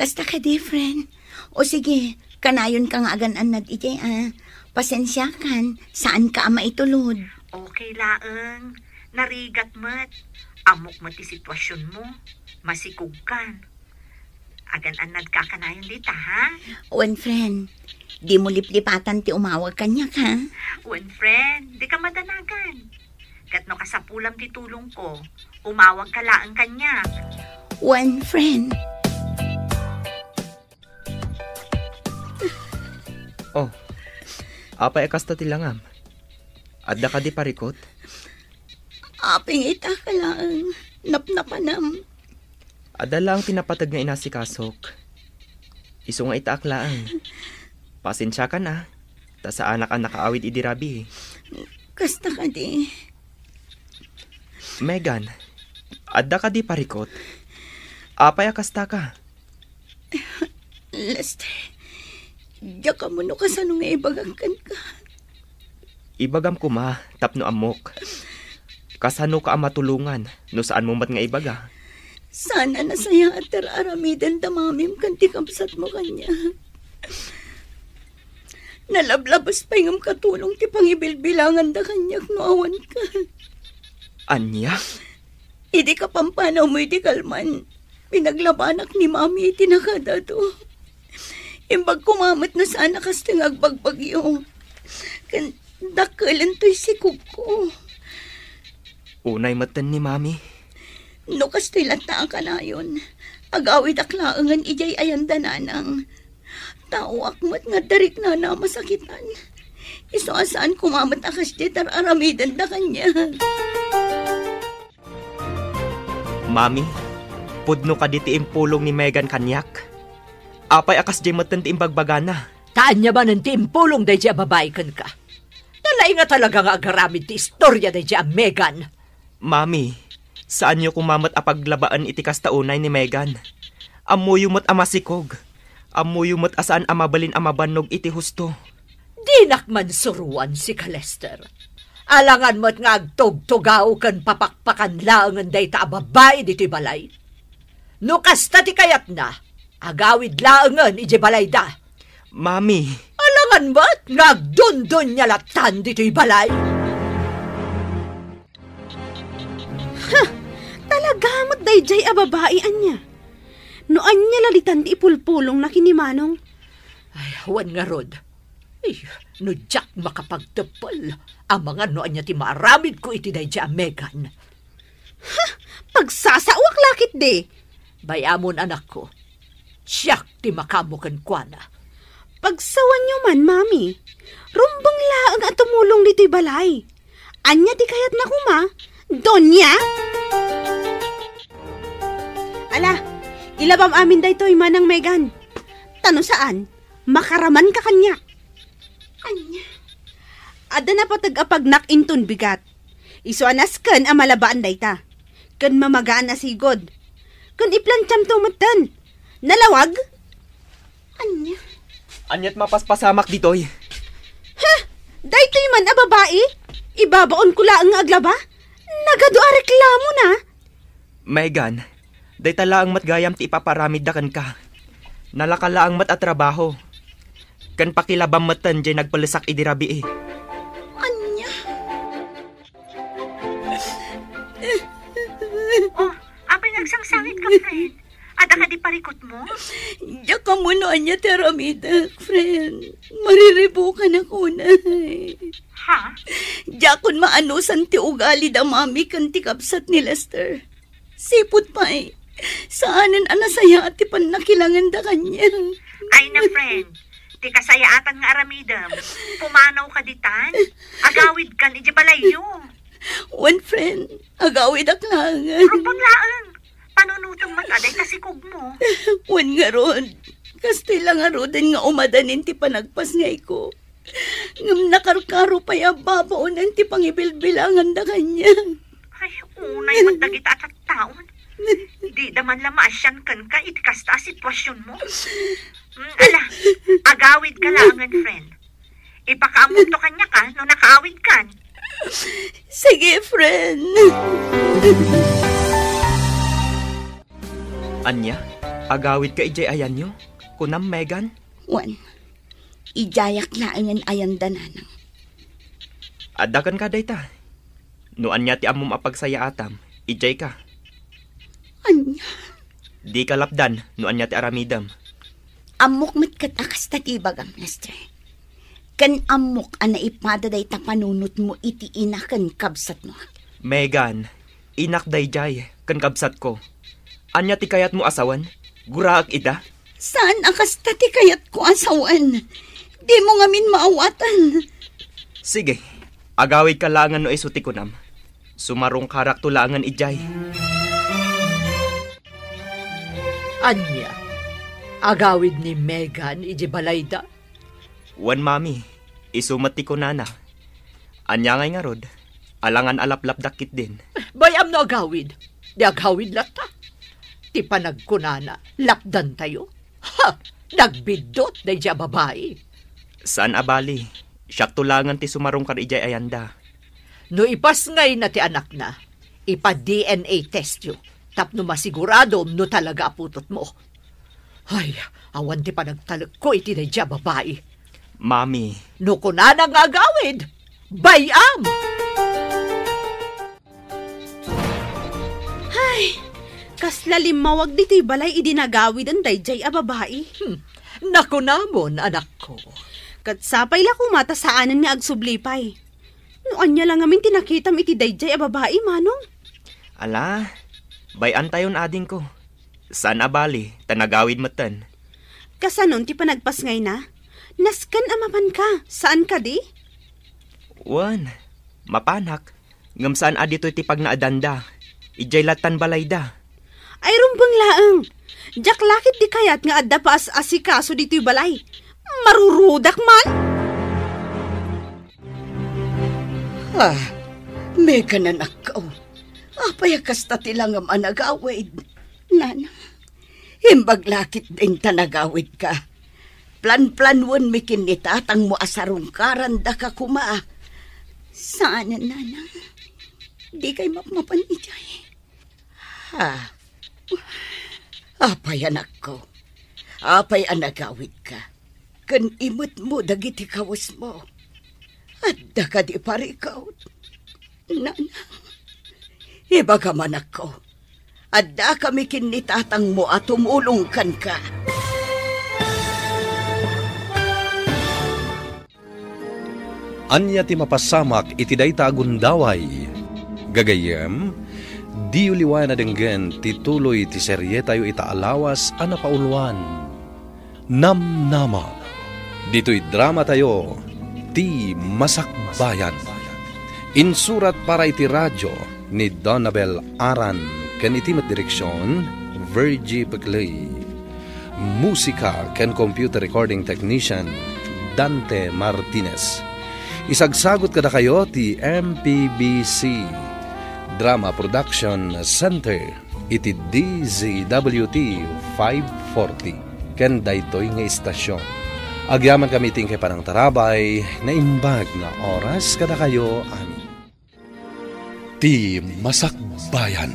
I: Kasta ka di, friend. O sige, kanayon ka nga aganan nad iti, pasensya kan, saan ka ama itulod?
E: Okay laeng, narigat mat. Amok mat ti sitwasyon mo. Masikog kan. Agan-anad ka kanayon dita, ha?
I: Wen, friend, di mo liplipatan ti umawag kanya ka?
E: Wen, friend, di ka madanagan. Kat no kasapulam ti tulong ko, umawag ka laang kanya.
I: Wen, friend.
F: Oh, apay kasta tilangam. Adda ka di parikot?
C: Aping ita ka lang, napnapanam.
F: Adda lang tinapatag nga inasikasok. Iso nga itaak laang. Pasensya ka na. Ta sa anak ang nakaawid idirabi.
C: Kasta ka di.
F: Megan, adda ka di parikot? Apay kasta ka?
C: Lester, diya ka mo no kasano nga ibagangkan ka.
F: Ibagam ko ma, tapno amok. Kasano ka ang matulungan, no saan mo mat nga ibaga?
C: Sana nasaya at tararamidan damamim kanti kamsat mo kanya. Nalablabas pa yung katulong ti pangibilbilangan da kanyak no awan ka.
F: Anya?
C: Idi ka pampanaw mo iti kalman. Pinaglabanak ni mami iti nakadado. Imbag kumamat na sana kasting agbagbagyo. Dakalan to'y sikog ko.
F: Unay matan ni mami.
C: No kastilat na ka na yun. Agawid aklaangan ijay ayanda nanang. Tao akmat nga darik na na masakitan. Iso asaan kumamat akas di tararamidan da kanya.
F: Mami, Pudno ka diti impulong ni Megan kanyak. Apay akas jay matan ti imbagbagana.
H: Taan niya ba ng tiimpulong day siya babae kan ka? Nalay nga talaga nga agaramid ti istorya day siya Megan.
F: Mami, saan niyo kumamat apaglabaan iti kastaunay ni Megan? Amuyumot amasikog. Amuyumot asaan amabalin amabanog iti husto.
H: Di nakman suruan si Lester. Alangan mo't nga agtog-tugaw kan papakpakan laangan day ta babae dito'y balay. No kasta ti kayat na, agawid laangan iti balay da.
F: Mami.
H: Alangan mo't nga agdundon niya latan dito'y balay.
G: Ha! Talaga mo't dayjay a babae anya. Noan niya lalitan ti ipulpulong na kinimanong.
H: Ay, awan nga rod. Ay, no Jack makapagtapal. Ang mga noan niya ti maramid ko iti day dya Megan.
G: Ha! Pagsasawak lakit de.
H: Bayamon anak ko. Siyak ti makamukan kwa na.
G: Pagsawan niyo man, mami. Rumbang laang at tumulong dito'y balay. Anya ti kayat na kuma. Donya? Ala, ilabam amin da ito'y manang Megan. Tano saan? Makaraman ka kanya. Anya? Ada na patag-apagnak inton bigat. Isuanas kan ang malabaan da ita. Kan mamagaan na sigod. Kan iplantyam tumatan. Nalawag? Anya?
F: Anyat mapaspasamak ditoy.
G: Ha? Daytoy man a babae? Ibabaon ko laang aglaba? Nagado a reklamo na.
F: Megan, day talaang matgayam ti ipaparamid da kan ka. Nalakalaang mat at trabaho. Kan pakilabam matan jay nagpalisak idirabi eh.
C: Anya?
E: Oh, apay nagsangsangit ka, friend. Ada ka di parikot mo?
C: Diya ka muna anya teramida, friend. Mariribo ka na kuna.
E: Ha?
C: Diya kun maanusan ti ugali da mami kan ti kapsat ni Lester. Sipot pa eh. Saanan anasaya at ti panakilangan da kanya.
E: Ay na, friend. Ti kasayaatan nga aramidam. Pumanaw ka ditan. Agawid kan iji balayo.
C: One friend, agawid aklangan.
E: Rupang laang. Panunutong mataday kasikog mo.
C: Wan nga ron. Kastila nga ron din nga umadanin ti panagpas ngay ko. Ngam nakarkaro pa ya babaunan ti pangibilbilangan da kanya.
E: Ay, unay magdagita at taon. Di daman lamasyan kan ka iti kasta sitwasyon mo. Ala, agawid ka langan, friend. Ipakaamon to kanya ka no nakaawid kan.
C: Sige, friend.
F: Anya, agawid ka ijay ayan nyo? Kunam, Megan?
C: Wan, ijayak laangan ayan dananang.
F: Adakan ka dayta. No anya ti amom apagsaya atam, ijay ka.
C: Anya?
F: Di ka lapdan, no anya ti aramidam.
C: Amok matkat akas tatibagam, Lester. Kan amok ana ipada day tapanunot mo iti inakan kabsat mo.
F: Megan, inak dayjay, kan kabsat ko. Anya ti kayat mo asawan? Guraak ida?
C: Saan akas tati kayat ko asawan? Di mo ngamin maawatan.
F: Sige, agawid ka langan no isuti ko nam. Sumarong karak tulangan ijay.
H: Anya, agawid ni Megan iji balayda.
F: Wan mami, isumati ko nana. Anya ngay nga rod, alangan alaplap dakit din.
H: Bayam no agawid. Di agawid lata. Ti panagkunana, lapdan tayo. Ha! Nagbidot na iya babae.
F: Saan abali? Siyak tulangan ti sumarong kar ijay ayanda.
H: No ipas ngay na ti anak na, ipa-DNA test yo. Tapno masigurado no talaga aputot mo. Ay, awan ti panagtalag ko iti na iya babae.
F: Mami.
H: No kunana nga agawid, bayam!
G: Ay, kaslalim mawag dito'y balay idinagawid ang dayjay a babae.
H: Naku namon, anak ko.
G: Katsapay la kumata saanan nga agsublipay. Noan niya lang amin tinakitam iti dayjay a babae, manong.
F: Ala, bayan tayon ading ko. Saan abali, tanagawid matan.
G: Kasanon ti panagpasngay na? Naskan amapan ka, saan ka di?
F: Wan, mapanak. Ngam saan adito ti pag naadanda. Ijay latan balayda.
G: Ay rumbang laeng. Jak lakit di kayat nga adda pa asikaso dito'y balay. Marurudak man.
C: Mega na nakaw. Apay kasta tilang ang managawid. Nana, himbag lakit din tanagawid ka. Plan-planwan mi kinitatang mo asarong karanda ka kuma. Saan, Nana? Di kay mapmapan ijay. Apay anak ko. Apay anagawid ka. Kan imot mo dagiti kawas mo. Adda ka di parikaw. Nana, iba ka man ako. Adda kami kinitatang mo at tumulungkan ka.
B: Anya ti mapasamak iti dayta agundaway. Gagayem, di uliwan na denggen tituloy ti serye tayo itaalawas a napauluan. Namnama. Dito'y drama tayo, ti Masakbayan. Insurat para iti radyo ni Donabel Aran, ken iti direksyon, Virgie Peclay. Musika ken computer recording technician, Dante Martinez. Isagsagot kada kayo ti MPBC Drama Production Center iti DZWT 540 ken daytoy nga istasyon. Agyaman kami ting kay panang tarabay na imbag na oras kada kayo amin.
A: Ti Masakbayan.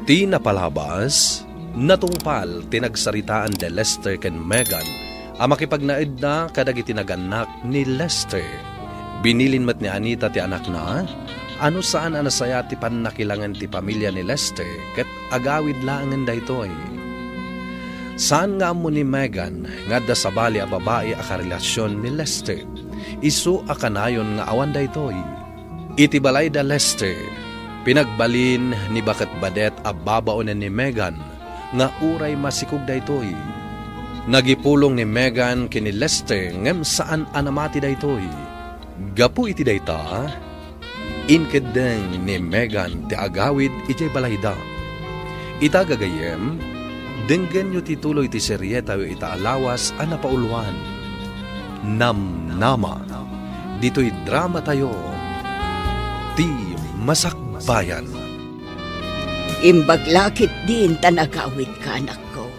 B: Ti napalabas, natungpal tinagsaritaan de Lester ken Megan ang makipagnaid na kadagiti naganak ni Lester. Binilin mat ni Anita ti anak na, ano saan anasaya ti pannakilangan ti pamilya ni Lester ket agawid laangan daytoy. Saan nga mo ni Megan nga da sabali a babae a karelasyon ni Lester, isu a kanayon nga awan daytoy. Iti balay da Lester, pinagbalin ni Baket Badet a babaonen ni Megan nga uray masikog daytoy. Nagipulong ni Megan kini Lester ngem saan anamati daytoy. Gapu iti dayta, inkedeng ni Megan ti agawid iti balayda. Ita gagayem, denggen yu tituloy ti serye tayo itaalawas a napauluan. Namnama. Dito'y drama tayo, ti Masakbayan.
C: Imbaglakit din tanagawid ka, anak ko.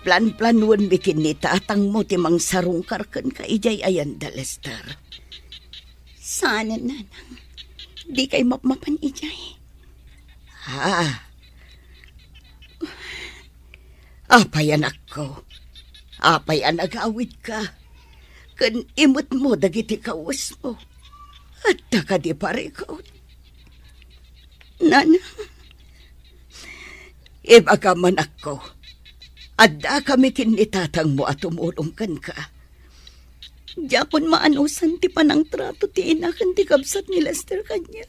C: Plan-planuan bikin ni tatang mo timang sarungkar kan ka ijay ayan da Lester. Sana, Nanang, di kay mapmapan ijay. Apay anak ko. Apay anagawid ka. Kan imot mo dagiti kawas mo. At ka di parikaw. Nanang, iba ka man ako. Adda kami kinitatang mo at tumulungkan ka. Japon maanusan ti panang trato ti inakan ti kabsat ni Lester kanya.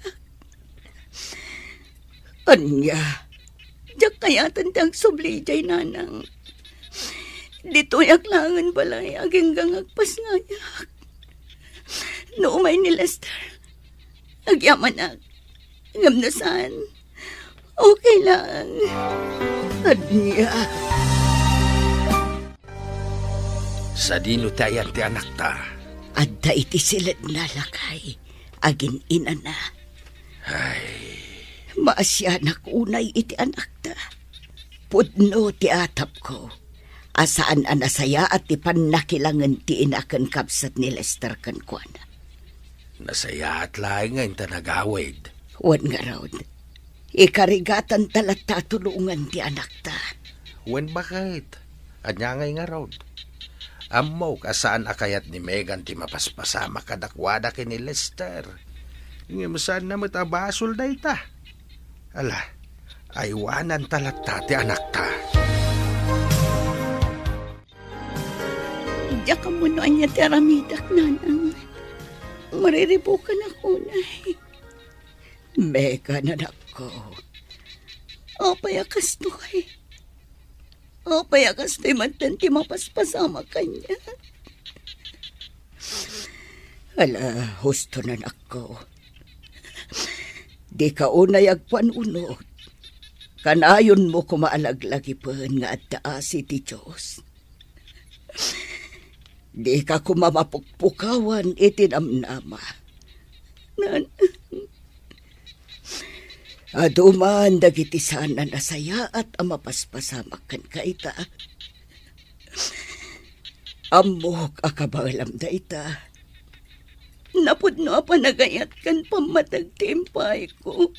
C: Anya, diyak kayatan ti agsublijay, Nanang. Dito yaklangan balay aging gangagpas nga yak. Noumay ni Lester, agyaman ak, ngamnasan, okay lang. Anya.
D: Sa dino tayan ti anak ta.
C: Adda iti silid na lakay, agin ina na.
D: Ay,
C: Maasyanak unay iti anak ta. Pudno ti atap ko. Asaan anasaya at ti pannakilangan ti inakan kapsat ni Lester kan kuana.
D: nasaya at laing ngayon ta nagawid.
C: Wan nga raw. Ikarigatan talat tatulungan ti anak ta.
D: Wen bakit? Anya ngay nga raw. Ammo kasaan akayat ni Megan ti mapaspasama kadakwada kini Lester. Ngem saan na matabasol day ta. Ala, aywanan talat ta ti anak ta.
C: Diya ka mo noan niya ti aramidak, Nanang. Mariribukan ako na. Megan, anak ko. Payakas to eh. Payakas to'y mantanti mapaspasama kanya. Ala, husto na anak ko. Di ka unay agpanunod. Kanayon mo kumaalaglagipan nga at taasi ti Diyos. Di ka kumamapukpukawan itinamnama. Aduman dagiti sana nasaya at amapaspasamak kan kaita. Amok akabalam da ita. Napudno panagayat kan pamatagtimpay ko.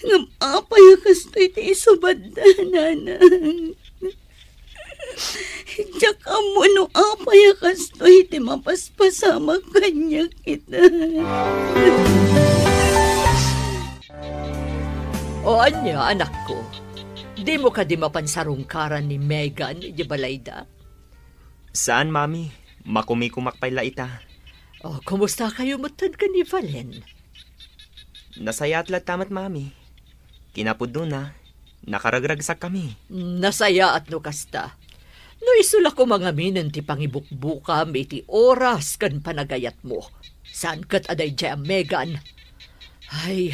C: Ngam apay kastoy ti isubad da nanang. Diyak amo no apay kastoy ti mapaspasamak kanya kita.
H: O anya, anak ko, di mo ka di mapansarungkaran ni Megan, di balayda?
F: Saan, Mami? Makumikumakpay la ita.
H: O, kumusta kayo matad ka ni Valen?
F: Nasaya at tamat, Mami. Kinapudno na, nakaragragsak kami.
H: Nasaya at no kasta. No isula ko mga minen ti pangibukbukam iti oras kan panagayat mo. Saan kat aday jay ang Megan? Ay,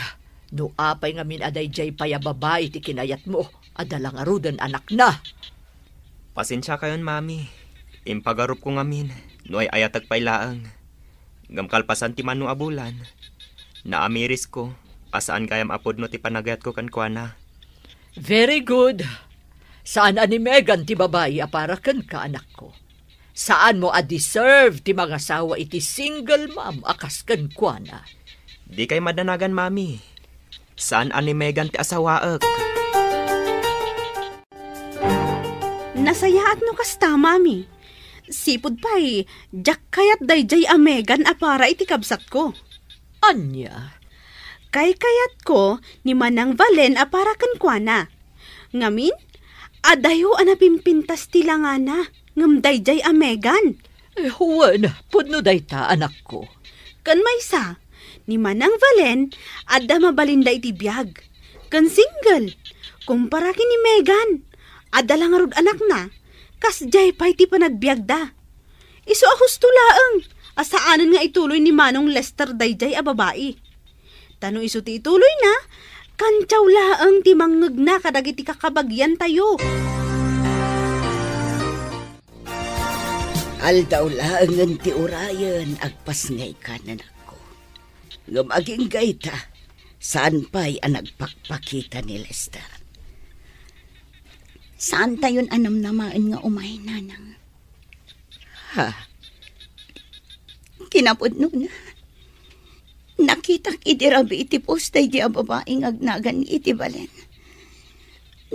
H: no apay ngamin aday jay payababay ti kinayat mo. Adalang arudan anak na.
F: Pasensya kayon, Mami. Impagarup ko ngamin, no ay ayatag pailaang. Gamkalpasan ti manu abulan. Naamiris ko, asaan kayam apod no ti panagayat ko kan kuana.
H: Very good. Saan ani Megan ti babae aparakan ka anak ko? Saan mo a-deserve ti mga sawa iti single mom akas kan kuana?
F: Di kay madanagan, Mami. Saan ani Megan ti asawaak?
G: Nasayaat no kasta, Mami. Sipod pa'y, jak kayat dayjay a Megan apara iti kabsat ko.
H: Anya?
G: Kay kayat ko ni Manang Valen aparakan kuana. Ngamin, adayo anapimpintas tilangana ngem dayjay a Megan.
H: Huwan, pudno dayta anak ko.
G: Kan maysa, ni Manang Valen adda mabalinda iti biyag. Kan single, kumpara ki ni Megan, adda lang arud anak na, kas jay pa iti panagbiag da. Isu a husto laeng, asaanan nga ituloy ni Manong Lester dayjay a babae. Tano isu ti ituloy na, kantsaw laeng ti mangeg na kadagiti kakabagyan tayo.
C: Aldaw laeng ti urayan agpas ngay kanan ako. Ngam aging gayta, saan pa'y anagpakpakita ni Lester?
I: Saan tayon anamnamaan nga umay, nanang?
C: Ha?
I: Kinapod nun. Nakitak iti rabi iti postay di a babaeng agnagan iti Valen.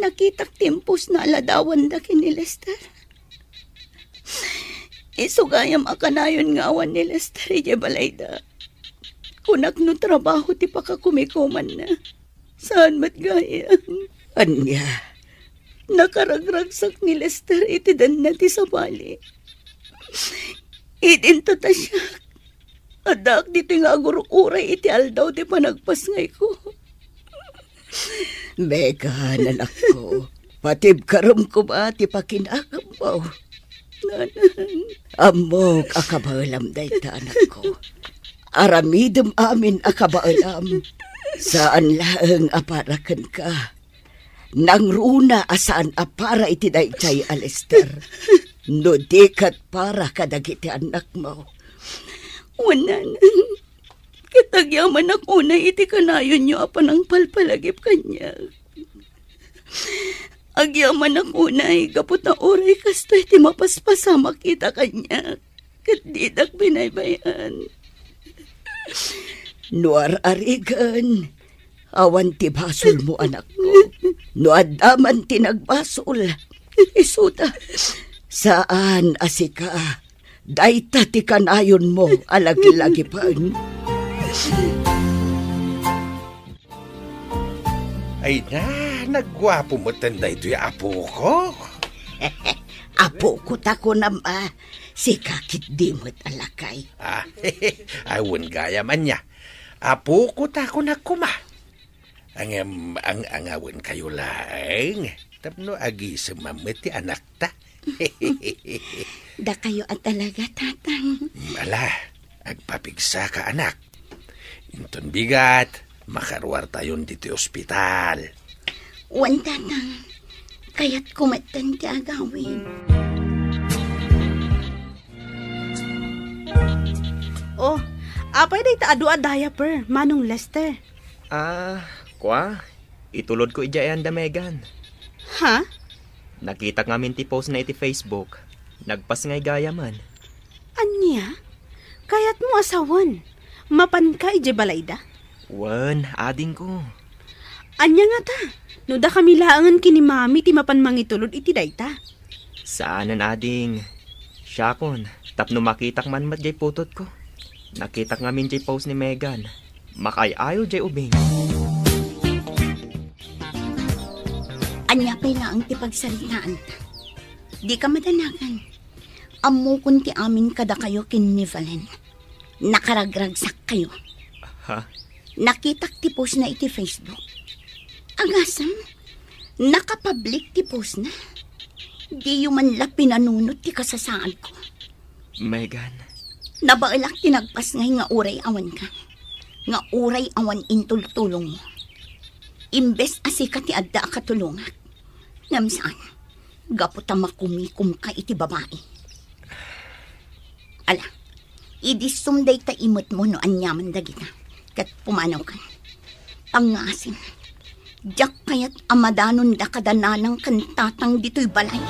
I: Nakitak timpos na aladawan da kin ni Lester. Isugayam akanayon nga awan ni Lester iti balayda. Kunak no trabaho ti pakakumikuman na. Saan matgayan?
C: Anya,
I: Nakaragragsak ni Lester iti dan na ti sabali. Idinto ta siya. Adak dito nga agurukuray iti aldaw ti panagpasngay ko.
C: Megan, anak ko, patib karam ko ba ti pakinakam mo?
I: Nanang.
C: Amok akabalam dayta, anak ko. Aramidem amin akabaalam. Saan laeng aparakan ka? Nang runa asaan apara iti dayjay a Lester. No dikat para kadagiti anak mo.
I: Wanan. Kitagyaman ako na iti kanayon nyo apan ang palpalagip kanya. Agyaman ako na gapot na oray kasto iti mapaspasama kita kanya. Katidak binaybayan.
C: Nuar arigan, awan ti basol mo anak ko. No adaman ti nagbasol.
I: Isuta.
C: Saan asika? Dayta ti kanayon mo alagi-lagi pan.
D: Ay na, nagwapo mo tanday ito'y apo ko.
C: Apo ko tako nama, si kakit dimot alakay.
D: Awan gaya man niya. Apo ko tako na kuma. Ang awan kayo lang. Tapno agi sa mamati anak ta.
I: Da kayo at talaga, tatang.
D: Mala, agpapigsa ka anak. Inton bigat, makarwar tayon dito ospital.
I: Wan tatang, kaya't kumatan ti agawin.
G: Oh, apay day taado a diaper, Manong Lester.
F: Kwa? Itulod ko ijay anda, Megan.
G: Ha?
F: Nakita ngamin ti post na iti Facebook. Nagpas ngay gaya man.
G: Anya? Kaya't mo asawan. Mapan ka ije balayda?
F: Wan, ading ko.
G: Anya nga ta? No da kami laangan kini mami ti mapan mangitulod iti dayta.
F: Saanan ading? Syakon, tapno makitak man mat jay putot ko. Nakitak ngamin jay post ni Megan. Makayayo jay ubing.
I: Anya pa'y laang ti pagsalitaan ta. Di ka madanagan. Amo kunti amin kada kayo kin ni Valen. Nakaragragsak kayo.
F: Ha?
I: Nakitak ti post na iti Facebook. Agasam, nakapublic ti post na. Di yung manla pinanunot ti kasasaan ko.
F: Megan.
I: Nabailak tinagpas ngay nga uray awan ka. Nga uray awan intultulong mo. Imbes asika ti adda katulungat. Ngam saan, gaputa makumikum ka iti babae. Ala, idisumday ta imot mo no anyaman dagita. Kat pumanaw ka. Pangasin, jak kayat amadanon da kadananang kantatang dito'y balay.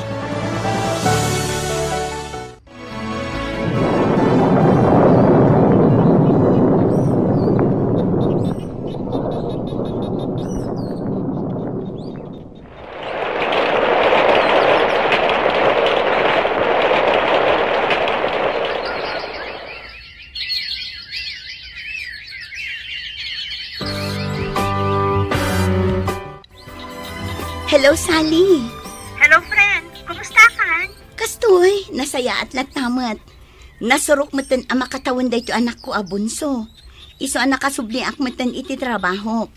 I: Hello, Sally.
E: Hello, friend. Kumusta ka?
I: Kastoy, nasaya at latamat. Nasurok matan ang makatawan da ito anak ko abunso. Iso anak kasubli akmatan iti trabaho.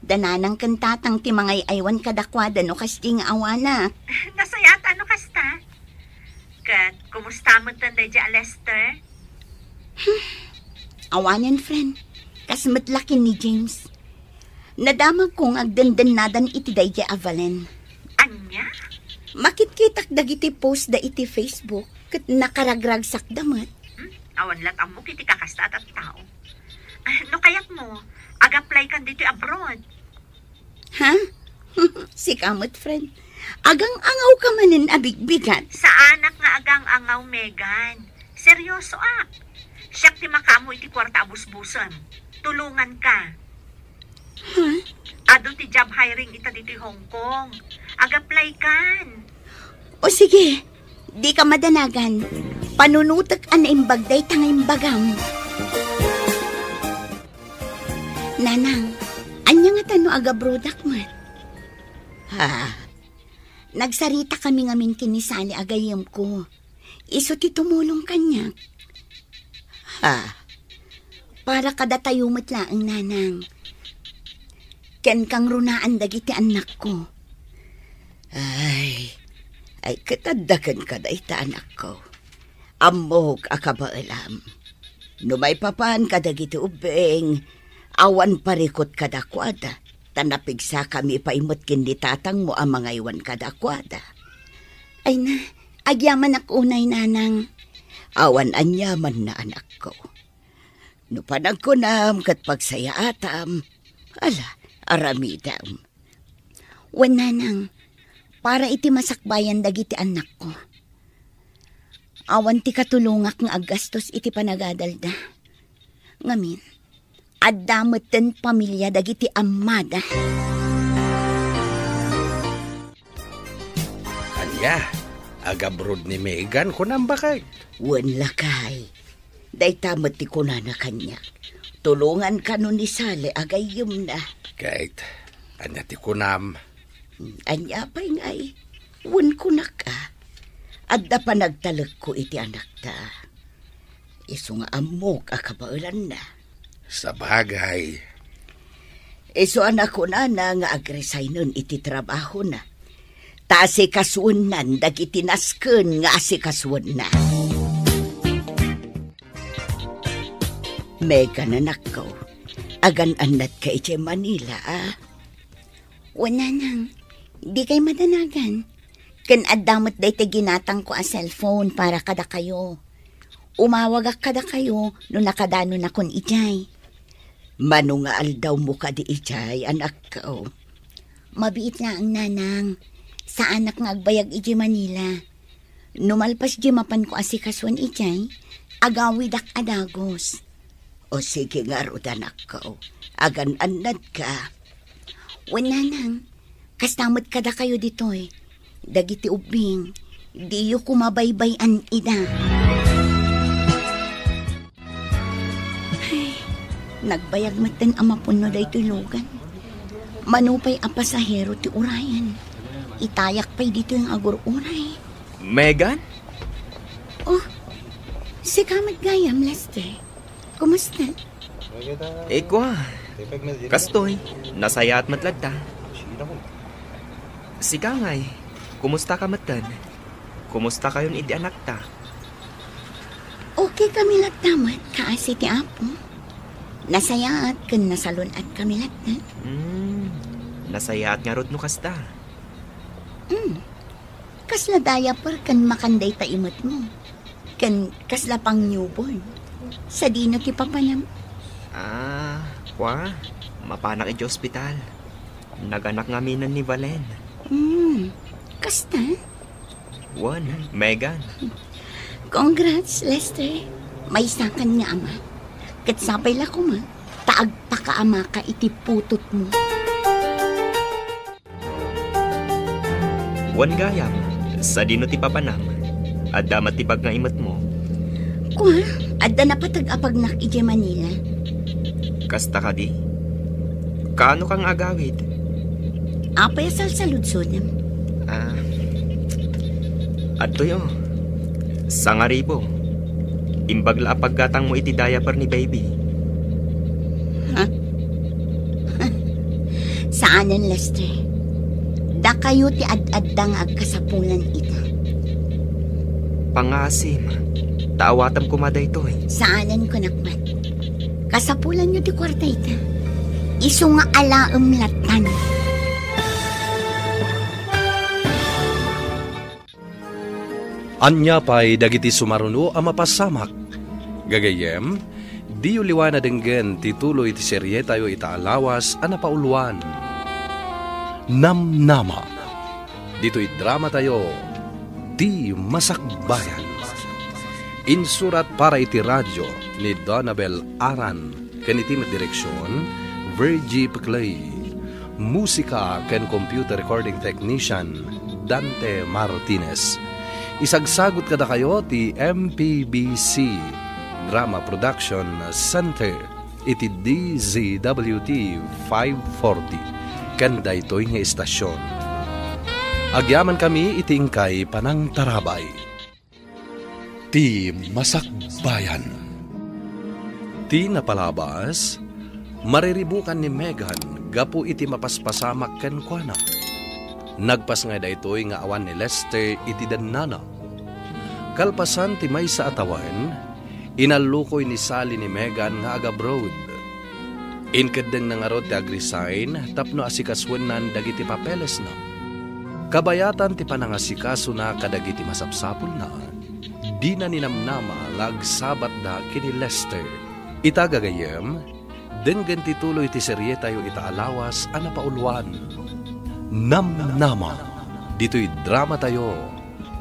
I: Dananang kantatang ti mga aywan kadakwada no kasting awana.
E: Nasaya at ano kasta? Kat, kumusta mo tanday dya, Lester?
I: Awanan, friend. Kasmatlakin ni James. Nadamag kong agdandan-nadan iti dayja Valen.
E: Anya?
I: Makitkitak dagiti post da iti Facebook kat nakaragragsak damat.
E: Awan lat amo kiti kakasta at tao. No kayat mo, ag-apply kan dito abroad.
I: Ha? Si kamot, friend. Agang angaw ka manin abigbigat.
E: Sa anak nga agang angaw, Megan. Seryoso Siyak ti makamo iti kwarta abus-busan. Tulungan ka.
I: Huh?
E: Ado ti job hiring ita dito Hong Kong. Ag-apply kan.
I: O sige, di ka madanagan. Panunutak an imbagday tanga imbagam. Nanang, anya nga tano aga-brodak man. Ha? Nagsarita kami ngamin kinisali agayam ko. Iso ti tumulong kanya. Ha? Para kada tayo matlaang nanang. Ken kang runaan dagiti anak ko. Ay katadakan ka da ita anak ko. Amog akabaalam. Numay papan ka dagiti ubeng, awan parikot kadakwada. Tanapigsa kami paimot kindi tatang mo ang mga iwan kadakwada. Ay na, agyaman ako unay nanang. Awan anyaman na anak ko. No panagkunam kat pagsaya atam, aramidam. Wananang, para iti masakbayan dagiti anak ko. Awan ti katulungak nga agastos iti panagadalda. Ngamin, addametten pamilya dagiti ammada.
D: Anya, agabrod ni Megan kunam bakay.
I: Wan lakay. Daytamet ti kunana kanya. Tulungan ka nun ni Sale agayim na.
D: Kahit, anya ti kunam.
I: Anya pa'y ngay, wan ko na ka. Adda pa nagtalag ko iti anak ta. Iso nga amok akabaulan na.
D: Sa bagay.
I: Iso anak ko na nga agresay nun iti trabaho na. Ta si kasunan dagiti nasken nga si kasuan na. Mega nanak ko. Agan-anat ka iti Manila, Wana nang, Di kay madanagan. Kan adamot day te ginatang ko a cellphone para kada kayo. Umawag kada kayo no nakadano na kon ijay.
C: Manungaal daw mo ka di ijay, anak ko.
I: Mabiit na ang nanang. Sa anak nga agbayag ijay Manila. Numalpas di mapan ko asikaswan ijay. Agawidak adagos.
C: O sige nga rod, anak ko. Agan-anad ka.
I: Nanang, kastamot kada kayo ditoy. Dagiti ubing, di yu kumabaybayan ida. Ay, nagbayag matan ang mapuno day tulugan. Manupay ang pasahero ti urayan. Itayak pa'y dito yung agur-uray.
F: Megan?
I: Oh, si Kamat Gayam, Lester. Kumusta?
F: Eko, kastoy, nasaya at matladta. Si Kangay, kumusta ka matan? Kumusta kayon idi anak ta?
I: Okay kami lagtamat, kaasi ti Apo. Nasaya at kan nasalon at kami lagtan.
F: Nasaya at nga rod no kasta.
I: Kasla diaper kan makanday ta imot mo. Kan kasla pang newborn. Sa dino ti papanam.
F: Mapanak iti ospital. Naganak nga minan ni Valen.
I: Kasta?
F: Megan.
I: Congrats, Lester. May sakan nga ama. Katsapay la ko ma. Taag pa ka ama ka iti putot mo.
F: Gayam, sa dino ti papanam. Adamat ti bag nga imat mo.
I: Kwa, adda na patag-apag nak iti Manila.
F: Kasta ka di? Kaano kang agawid?
I: Apay salsaludsodam.
F: Adto yo. Sangaribo. Imbagla paggatang mo iti diaper ni baby.
I: Saanan, Lester? Da kayo ti ad-addang agkasapulan ita.
F: Pangasim. Taawatam kumaday to eh.
I: Saanan ko nakmat? Kasapulan nyo ti kwarta ita. Isu nga alaam latan.
B: Anya pa'y dagiti sumaruno ang mapasamak. Gagayem, di uliwana denggen tituloy ti serye tayo itaalawas ang napauluan. Namnama. Dito'y drama tayo, Di Masakbayan. Insurat para iti radyo ni Donabel Aran. Kaniti direksyon, Virgie Peclay. Musika ken computer recording technician, Dante Martinez. Isagsagot kada kayo ti MPBC Drama Production Center iti DZWT 540 kanda ito'y nga estasyon. Agyaman kami itingkay panang tarabay.
A: Di Masakbayan.
B: Ti napalabas, mariribukan ni Megan gapu iti mapaspasamak ken kuana. Nagpas nga daytoy nga awan ni Lester iti dannana. Kalpasan ti may sa atawan, inalukoy ni Sally ni Megan nga aga-abroad. Inkadeng na nga rod ti agresign tapno asikaswenan dagiti papeles na. Kabayatan ti panangasikaso na kadagiti masapsapul na. Di na ninamnama lagsabat da kini Lester. Itagagayem, denggan tituloy ti serye tayo itaalawas ang napauluan. Namnama. Dito'y drama tayo,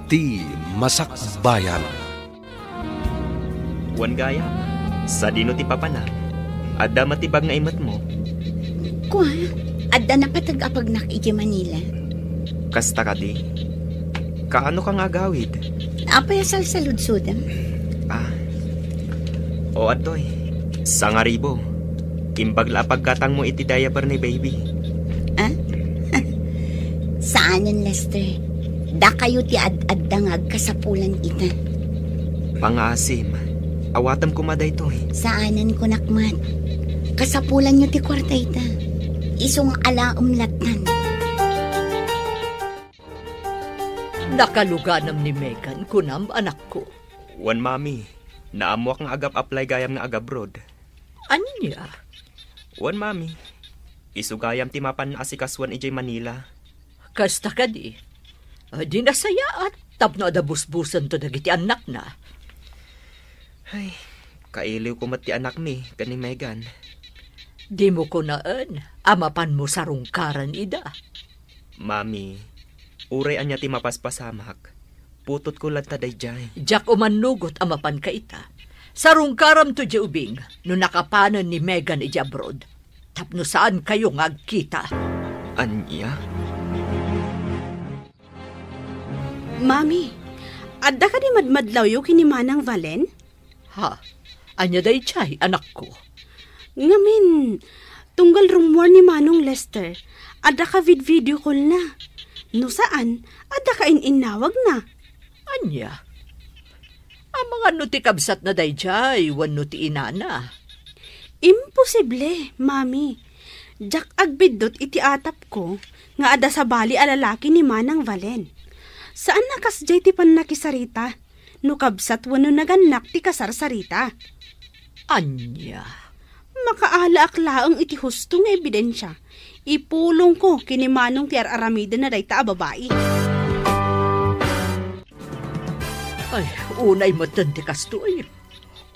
B: Di Masakbayan.
F: Gayam, sa dino ti papanam. Adda matibag nga imat mo.
I: Kwa, adda na patag-apag nak iti Manila.
F: Kasta ka di? Kaano kang agawid?
I: Apay salsaludsodam.
F: O atoy, sangaribo. Imbagla pagkatang mo iti diaper ni baby.
I: Saanan, Lester? Da kayo ti ad-addangag kasapulan ita.
F: Pangasim, awatam kumaday to eh.
I: Saanan ko nakmat? Kasapulan nyo ti kwarta ita. Isong alaom latan.
H: Nakaluganam ni Megan kunam anak ko.
F: Mami, naamwak nga agap-apply gayam nga agabroad.
H: Ano niya?
F: Mami, isugayam ti mapan asikaswan ijay Manila.
H: Kasta ka di. Di nasaya at tapno adabusbusan to dagiti anak na.
F: Ay, kailiw ko mati anak mi, kani Megan.
H: Di mo ko naan, amapan mo sa rungkaran ida.
F: Mami, uray anya ti mapaspasamak. Putot ko lang taday jay.
H: Jak umanugot amapan ka ita. Sa rungkaram to di ubing, no nakapanan ni Megan ija abroad. Tapno saan kayo ngagkita?
F: Anya?
G: Mami, adda ka di madmadlaw yu kini Manang Valen?
H: Ha? Anya day chay, anak ko.
G: Ngamin, tunggal rumor ni Manong Lester, adda ka video call na. No saan, adda ka ininawag na.
H: Anya? Ang mga nutikabsat na day chay, wan nuti inana.
G: Imposible, Mami. Jak agbidot iti atap ko, nga ada sa bali alalaki ni Manang Valen. Saan nakasjay ti panakisarita? No kabsat wano naganak ti kasarsarita.
H: Anya?
G: Makaalaak-laang iti husto nga ebidensya. Ipulong ko kini Manong ti aramida na day ta babae.
H: Ay, unay matan ti kastoy.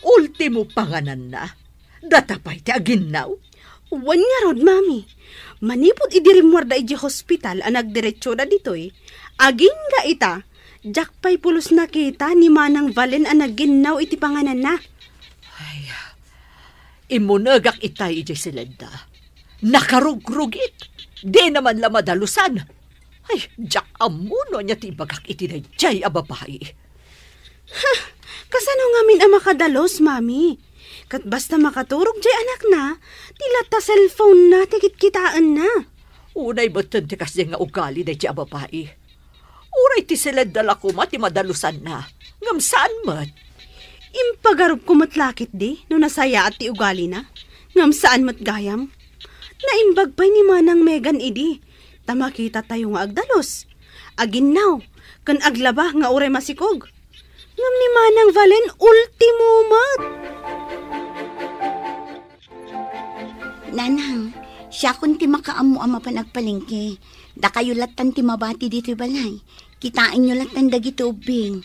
H: Ultimo panganan na. Datapay ti aginaw.
G: Wan nga rod, Mami. Manipod idirimwar da iji hospital ang nagdiretso na ditoy. Aging ga ita, jakpay pulos na kita ni Manang Valen ang naginaw iti panganan na.
H: Ay, imunagak itay iji silenda. Nakarugrugit. Di naman la madalusan. Ay, jak amuno niya ti bagak iti na jay ababay.
G: Ha, kasano ngamin ang makadalos, Mami? Kat basta makaturog jay anak na, tila ta cellphone na, tikit-kitaan na.
H: Unay batan ti kasi nga ugali na jay ababay. Uray ti silenda la kuma ti madalusan na. Ngam saan mat?
G: Impagarup kumatlakit di, no nasaya at ti ugali na. Ngam saan mat gayam? Naimbag pa'y ni Manang Megan idi. Tamakita tayo nga agdalos. Aginaw, kan aglaba nga uray masikog. Ngam ni Manang Valen, ultimo mat.
I: Nanang, siya kun ti makaamu ama panagpalingke. Da kayo latan ti mabati dito balay. Kitain nyo latan dagiti ubing.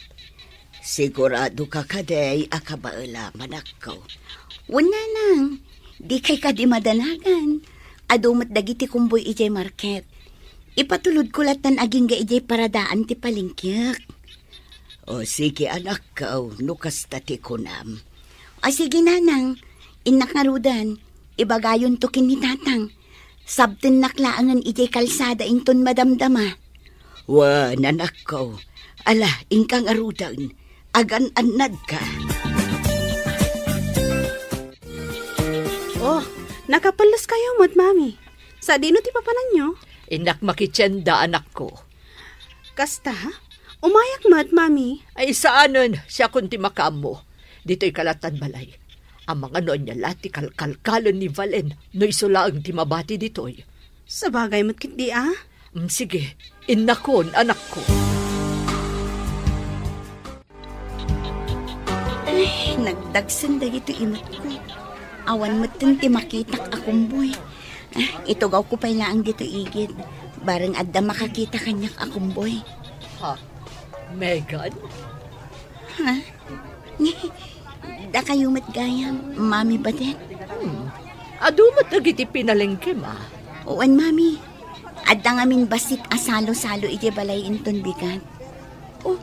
C: Sigurado ka kaday akabaala manakaw.
I: Wala nang, di kay ka di madanagan. Adumat dagiti kumboy ijay market. Ipatulod ko latan aging ga ijay paradaan ti palingkyak.
C: O sige anak kaw, nukas tati kunam.
I: O sige nanang, inak nga rudan, ibagayon to kinitatang. Sabten naklaangan ijay kalsada inton madamdama.
C: Wa nanak kaw, ala ingkang arudan, agan-anad ka.
G: Oh, nakapalas kayo mat, Mami. Sa dino ti papanan nyo?
H: Inak makitsenda anak ko.
G: Kasta, umayak mat, Mami.
H: Ay saanon siya kunti makamo. Dito'y kalatan balay. Ang mga noon niya lati kalkalkalon ni Valen no isula ang timabati dito'y.
G: Sa bagay mat kit di
H: Sige, inakon anak ko.
I: Ay, nagdagsan dagito imot ko. Awan mo ti makitak akong boy. Ito gaw ko pala ang dito igid. Barang adda makakita kanyak akong boy.
H: Ha? Megan?
I: Ha? Da kayo matgayam, Mami ba din?
H: Adumat agiti pinalengke ma.
I: Uwan, Mami. Adda ngamin basit asalo-salo iti balay inton bigat. Oh,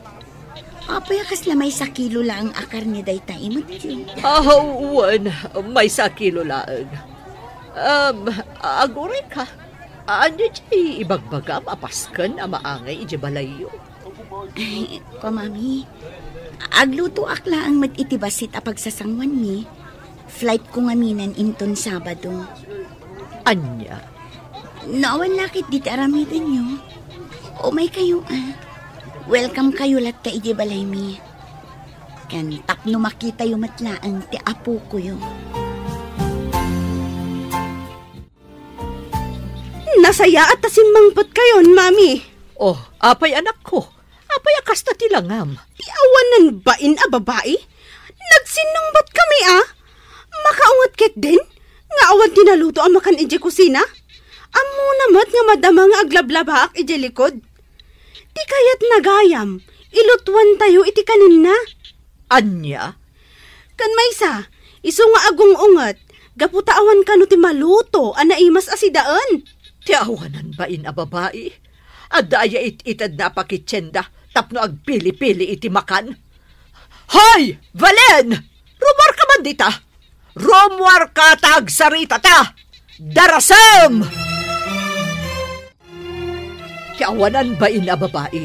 I: apaya kasla may sakilo lang akar ni dayta imot yun.
H: Uwan, may sakilo lang. Agore ka. Ano di ibagbagam apaskan ang maangay iti balayo?
I: Ay, ko, Mami. Agluto akla ang mag-itibasit a pagsasangwan mi. Flight ko ngaminan inton Sabado.
H: Anya?
I: Naawan lakit di aramidan nyo. O may kayo Welcome kayo lat ka iji balay mi. Kan tapno makita yung matlaan ti apo ko yung.
G: Nasaya at tasimmangpot kayon, Mami.
H: Oh, apay anak ko. Apay akasta tilangam.
G: Awanan bain a babae? Nagsinungbat kami Makaungat ket din? Nga awan tinaluto ang makan ije kusina? Amo namat nga madama nga aglablabak iti likod. Di kayat nagayam, ilutwan tayo iti kanin na.
H: Anya?
G: Kan maysa, iso nga agong ungat, gaputaawan ka no ti maluto, anaimas asidaan.
H: Ti awanan ba a babae? Adaya itad na pakitsenda, tapno agpili-pili iti makan. Hoy! Valen! Rumor ka man dita! Rumor ka tag sarita ta! Darasam! Kiawanan ba a babae?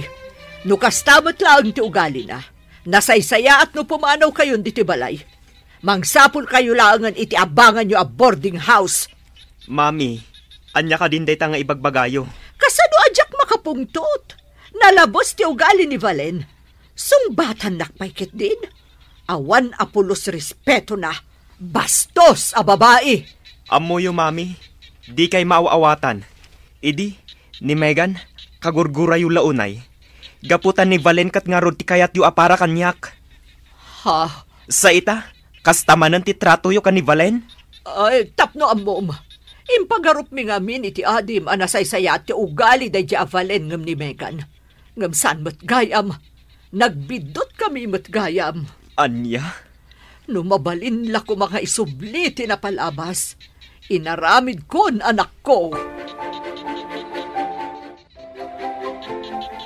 H: No kastamot lang ti ugali na. Nasaysaya at no pumanaw kayon diti balay. Mangsapol kayo langan iti abangan nyo a boarding house.
F: Mami, anya ka din day nga ibagbagayo.
H: Kasano adyak makapungtot? Nalabos ti ugali ni Valen. Sungbatan nakpaikit din. Awan apulos respeto na. Bastos a babae.
F: Amoyo, mami. Di kay maaawatan. Idi, ni Megan, kagurgura yu launay. Gaputan ni Valen kat nga rod ti kayat yu apara kanyak.
H: Ha?
F: Sa ita, kastamanan ti trato yu kan ni Valen?
H: Ay, tapno amom. Impagarup mi ngamin iti adim anasaysaya ti ugali day di Valen ngam ni Megan. Ngam san matgayam. Nagbidot kami matgayam.
F: Anya?
H: Numabalin la ko mga isubli tinapalabas. Inaramid kon anak ko.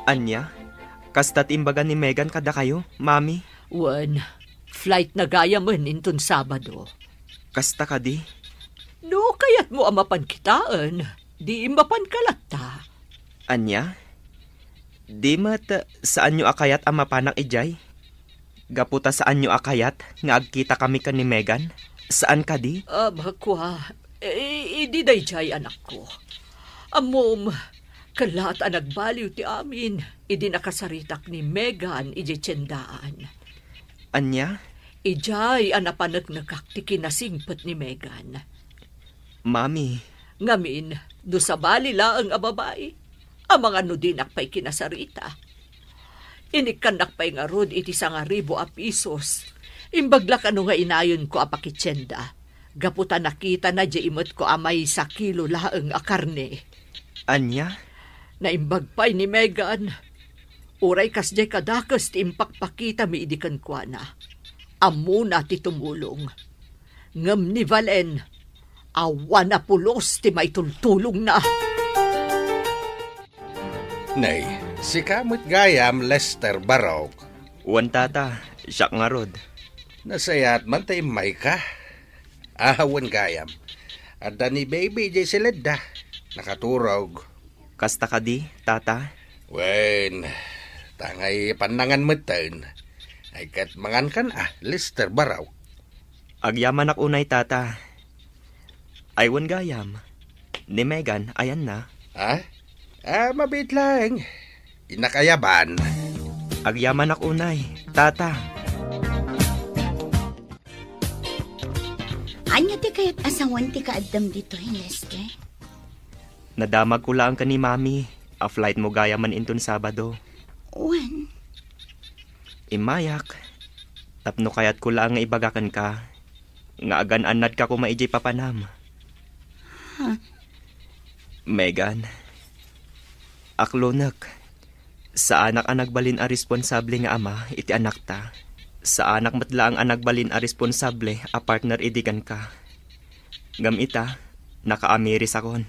F: Anya? Kastat imbaga ni Megan kada kayo, mami?
H: Wan, flight na gaya man inton Sabado.
F: Kasta ka di?
H: No, kayat mo amapan kitaan. Di imbapan kalata.
F: Anya? Di mat saan nyo akayat amapanang ijay? Gaputa saan nyo akayat nga agkita kami ka ni Megan? Saan ka di?
H: Bakwa, di day jay anak ko. Amom, kalat ang nagbaliw ti amin. Idi nakasaritak ni Megan iji tiyendaan.
F: Anya?
H: Ijay anapanak nakakti kinasingpot ni Megan.
F: Mami.
H: Ngamin, do sa bali laang a babae. Ang mga nudinak pa'y kinasarita. Inikanak pa'y nga rod iti 1,000 pisos. Imbagla ka nga inayon ko apakitsenda. Gaputa nakita na di imot ko amay 1 kilo laang a karne.
F: Anya?
H: Naimbag pa'y ni Megan. Uray kas di kadakas ti impakpakita mi idikan kwa na. Amo na ti tumulong. Ngam ni Valen, awan na pulos ti may tultulong na.
D: Nay, si kamot gayam Lester Barok.
F: Wan tata, siya nga rod.
D: Nasayat man tayo may ka. Ahawan gayam. Adda ni baby jay silid nakaturog.
F: Kasta ka di, tata?
D: Wen, tangay panangan matan. Ay kat mangan kan Lester Barok.
F: Agyaman ak unay, tata. Aywan gayam. Ni Megan, ayan na.
D: Mabit lang. Inakayaban.
F: Agyaman ak unay, tata.
I: Anya ti kayat asawan ti kaadam dito, Lester?
F: Nadamag ko lang ka ni Mami. A flight mo gaya man inton Sabado.
I: Wan?
F: Imayak. Tapno kayat ko lang nga ibagakan ka. Nga agan-anad ka ko maijay papanam. Megan. Aklonak. Sa anak ang nagbalin a responsable nga ama, iti anak ta. Sa anak matla ang nagbalin a responsable, a partner idigan ka. Ngam ita, nakaamiris akon.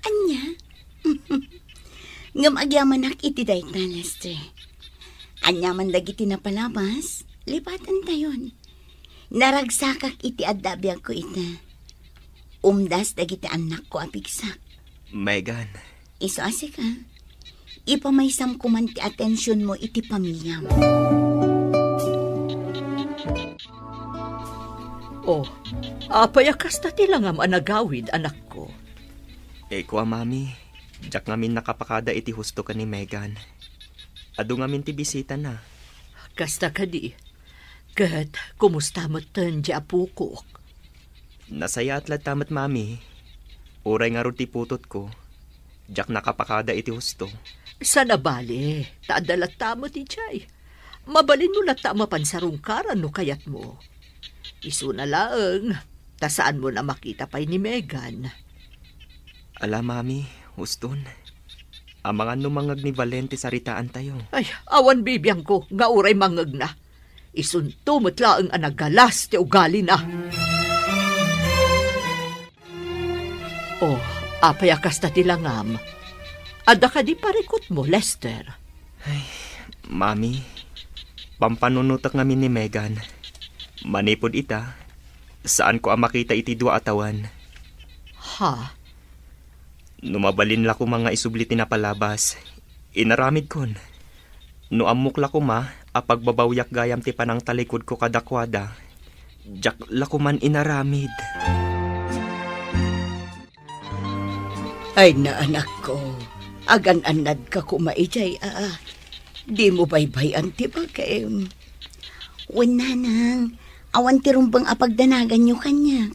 I: Anya? Ngam agyaman ak iti dayta, Lester. Anya man dagiti na palabas, lipatan tayon. Naragsakak iti adabiyag ko ita. Umdas dagiti anak ko apigsak.
F: Megan.
I: Iso asik ipamaysam kuman ti atensyon mo iti pamilya mo.
H: Payakas na tilangam anagawid, anak ko.
F: Ko mami. Diyak ngamin nakapakada iti husto ka ni Megan. Ado ngamin ti bisita na.
H: Kasta ka di. Kat, kumusta mo tan di apukok?
F: Nasaya atlat tamat, mami. Uray nga ron ti putot ko. Diyak nakapakada iti husto.
H: Sana bali, taadalat tamo ti Chay. Mabalin mo lata mapansarungkaran no kayat mo. Isu na laang, tasaan mo na makita pa'y ni Megan.
F: Ala, mami, huston. Ang mga numangag ni Valente sa ritaan tayo.
H: Ay, awan bibiyang ko, nga uray mangag na. Isunto matla ang anagalas ti ugali na. Oh, apayakas na tilangam. Ada ka di parikot mo, Lester.
F: Ay, mami, pampanunutak ngamin ni Megan. Manipod ita, saan ko ang makita iti dua atawan?
H: Ha?
F: Numabalin la ko mga isublit na palabas. Inaramid kon. No amok la ko ma, apagbabawyak gayam ti panang talikod ko kadakwada. Jak la ko man inaramid.
C: Ay na anak ko, agan-anad ka kumaijay Di mo baybayan ti bagay.
I: Wan nanang, awan ti rumbang apagdanagan nyo kanya.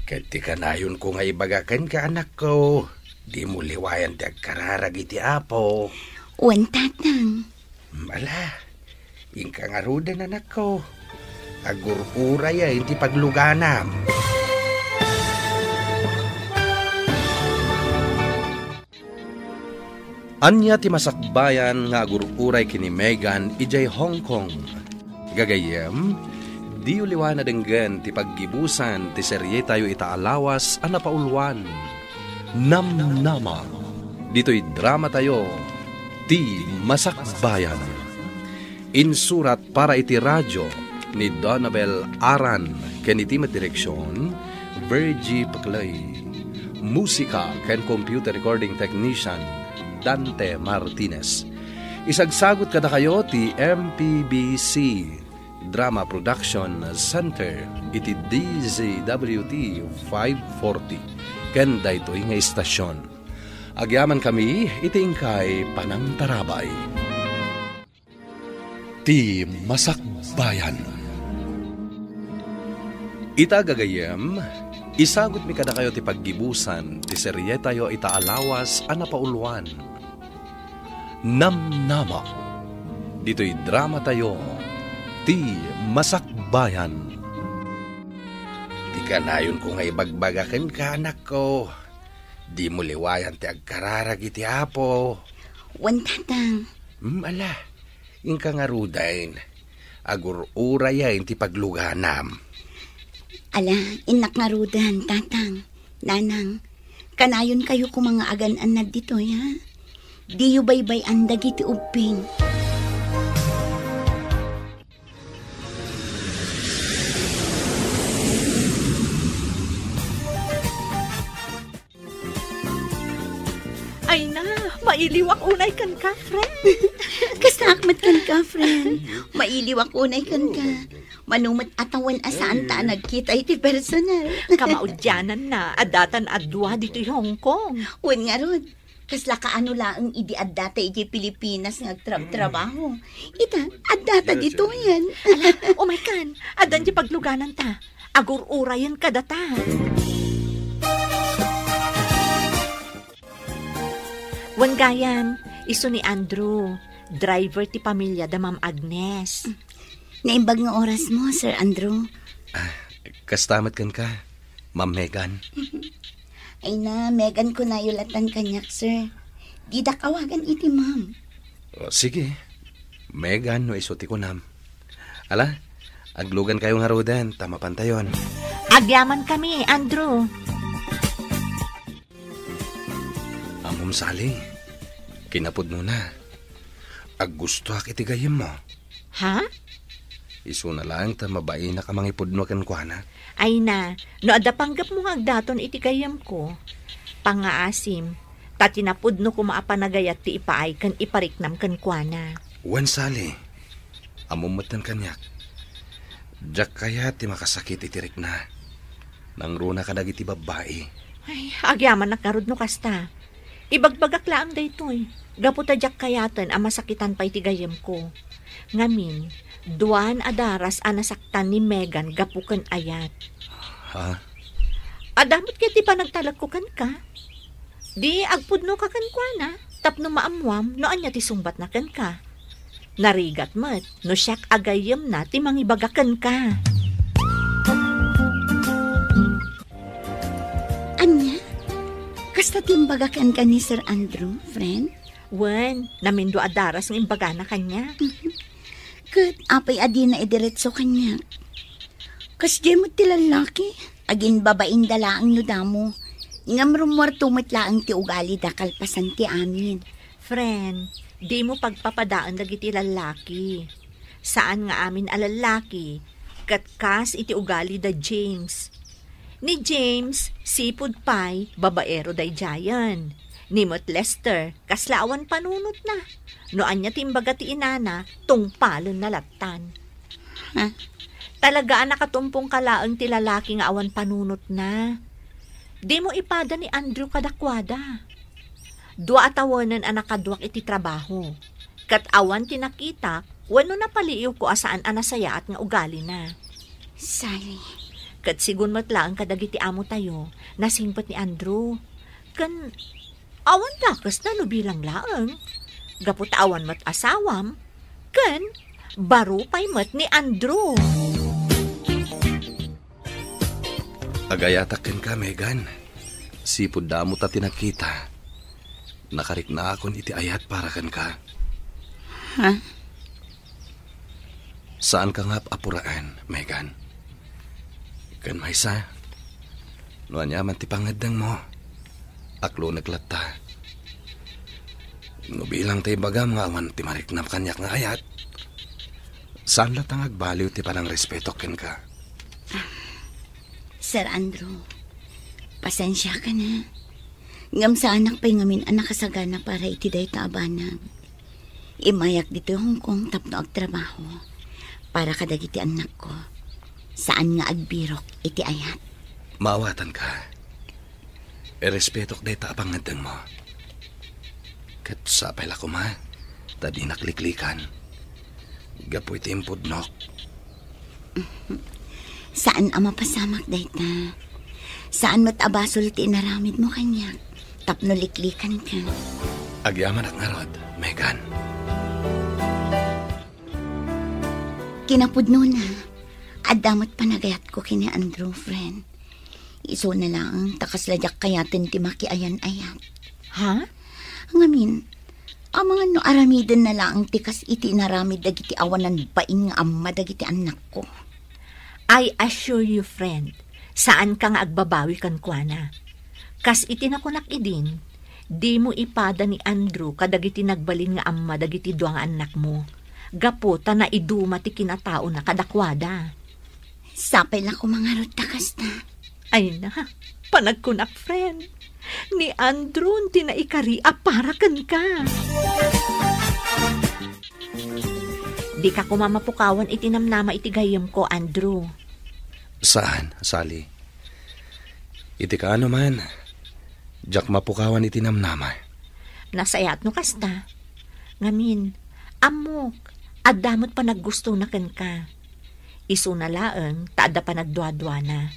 D: Kati ka na yun ko nga ibagakan ka, anak ko. Di mo liwayan ti agkararag iti apo.
I: Wan tatang.
D: Mala, ingka nga rudan, anak ko. Agurura ya, hindi pagluganam.
B: Anya ti masakbayan nga agururay kini Megan ijay Hong Kong. Gagayem, di uliwan na denggan ti paggibusan ti serye tayo itaalawas ang napaulwan. Namnama. Dito'y drama tayo, ti masakbayan. Insurat para iti radyo ni Donabel Aran ken iti direksyon Virgie Paclay. Musika ken computer recording technician Dante Martinez. Isagsagot kada kayo ti MPBC Drama Production Center iti DZWT 540 ken daytoy nga istasyon. Agyaman kami iti ingkay panangtarabay. Ti Masakbayan. Ita gagayem, isagot mi kada kayo ti paggibusan ti serye tayo itaalawas a napaulwan. Namnama. Dito'y drama tayo, ti Masakbayan.
D: Di ka na yun ko nga ibagbagakan ka, anak ko. Di mo liwayan ti agkararag iti apo.
I: Wan tatang.
D: Ala, ingka nga rudain. Agurura yain ti pagluganam.
I: Ala, inak nga rudan, tatang. Nanang, kanayon kayo kung mga agan-anad dito, ya? Di yu baybay andag iti uping.
H: Ay na, mailiwak unay kan ka, friend.
I: Kasakmat kan ka, friend. Mailiwak unay kan ka. Manumat atawan asaan ta nagkita iti personal.
H: Kamaudyanan na, adatan adwa dito Hong Kong.
I: Wen nga rod. Kasla kaano laang idi addata iti Pilipinas nga trabaho. Ita, addata dito yan.
H: Ala, umay adan di pagluganan ta. Agur-ura yan kadata. Wan gayam, iso ni Andrew, driver ti pamilya da Ma'am Agnes.
I: Naimbag nga oras mo, Sir Andrew.
B: Kastamat kan ka, Ma'am Megan.
I: Ay na, Megan ko na yulatan kanyak, sir. Di da kawagan iti, ma'am.
B: O, sige, Megan no isuti ko nam. Ala, aglugan kayo nga rodan, tama pantayon.
H: Agyaman kami, Andrew.
B: Amom sali, kinapod mo na. Aggusto ak iti gayem mo.
H: Ha?
B: Isu na lang ta mabae na ka mangipod no kan kuana.
H: Ay na, no ada panggap mo nga daton iti gayam ko. Pangaasim, tatinapod no kumaapanagayat ti ipaay kan ipariknam kan kuana.
B: Wan sali, amumatan kanyak. Jak kaya ti makasakit itirik na. Nang runa ka dagiti babae.
H: Ay, agyaman nakarod no kasta. Ibagbagak laang daytoy. Gaputa jak kayatan ang masakitan pa iti gayam ko. Ngamin, duan adaras anasaktan ni Megan gapukan ayat.
B: Ha?
H: Adamot kaya ti pa nagtalag ko kan ka? Di agpudno ka kan kwa na, tapno maamwam no anya ti sumbat na kan ka. Narigat mat, no siyak agayam na ti mangibagakan ka.
I: Anya? Kasta timbagakan ka ni Sir Andrew, friend?
C: Wen, namindo adaras ng imbaga na kanya.
I: Kat apay adi na idiretso kanya. Kas di mo tilalaki, agin babaing dalaang nudamo. Ngam rumor tumatlaang ti ugali da kalpasan ti amin.
C: Friend, di mo pagpapadaan dagiti lalaki. Saan nga amin alalaki? Katkas iti ugali da James. Ni James, sipud pay, babaero day jayan. Ni Mot Lester, kaslaawan panunot na. Noan niya timbaga ti inana, tungpalon na latan.
I: Ha?
C: Talagaan nakatumpong kalaang ti lalaki nga awan panunot na. Di mo ipada ni Andrew kadakwada. Dua atawanan ang nakadwak iti trabaho. Kat awan tinakita, wano na paliiw ko asaan anasaya at nga ugali na.
I: Sally.
C: Kat sigun matlaan kadagiti amo tayo, nasimpot ni Andrew. Kan, awan lakas na no bilang laang. Gapot awan mat asawam. Kan, baro pay mat ni Andrew.
B: Agayatakin ka, Megan. Sipod damo ta tinakita. Nakarik na akon iti ayat para kan ka.
I: Ha?
B: Saan ka nga apuraan, Megan? Kan maysa. Noan yaman ti pangadang mo. Aklo naglata. No bilang ti bagam nga awan ti mariknap kanyak nga ayat. Saan latang agbaliw ti panang respeto ken ka?
I: Sir Andrew, pasensya ka na. Ngam sa anak pa'y ngamin anak kasagana para iti day taabanang. Imayak dito Hong Kong tapno agtrabaho para kadagiti anak ko. Saan nga agbirok iti ayat.
B: Maawatan ka. Erespetok day taapangadang mo. Kat sapay lako ma, tadi nakliklikan. Gapoy ti impudnok.
I: Saan ang mapasamak dayta? Saan matabasol ti inaramid mo kanya? Tapno liklikan ka.
B: Agyaman at ngarod, Megan.
I: Kinapudno na. Adamot panagayat ko kini Andrew, friend. Iso na lang, takasladyak kayatin ti makiayan-ayat.
C: Ha?
I: Ngamin, ang mga no aramiden na lang tikas iti inaramid dagiti awanan baing nga amma dagiti anak ko.
C: I assure you, friend, saan ka nga agbabawi kan kuana. Kas itinakunak idin, di mo ipada ni Andrew kadagiti nagbalin nga amma dagiti duang anak mo. Gapota na iduma ti kinatao na kadakwada.
I: Sapay lang ko mga rotakas na.
C: Ay na, panagkunak, friend. Ni Andrew tinaikari para kan ka. Di ka kumamapukawan itinamnama itigayam ko, Andrew.
B: Saan, Sally? Iti ka ano man. Diyak mapukawan itinamnama.
C: Nasayat no kasta. Ngamin, amok, adamot pa naggusto na kan ka. Iso na laeng, taada pa nagdwa-dwa na.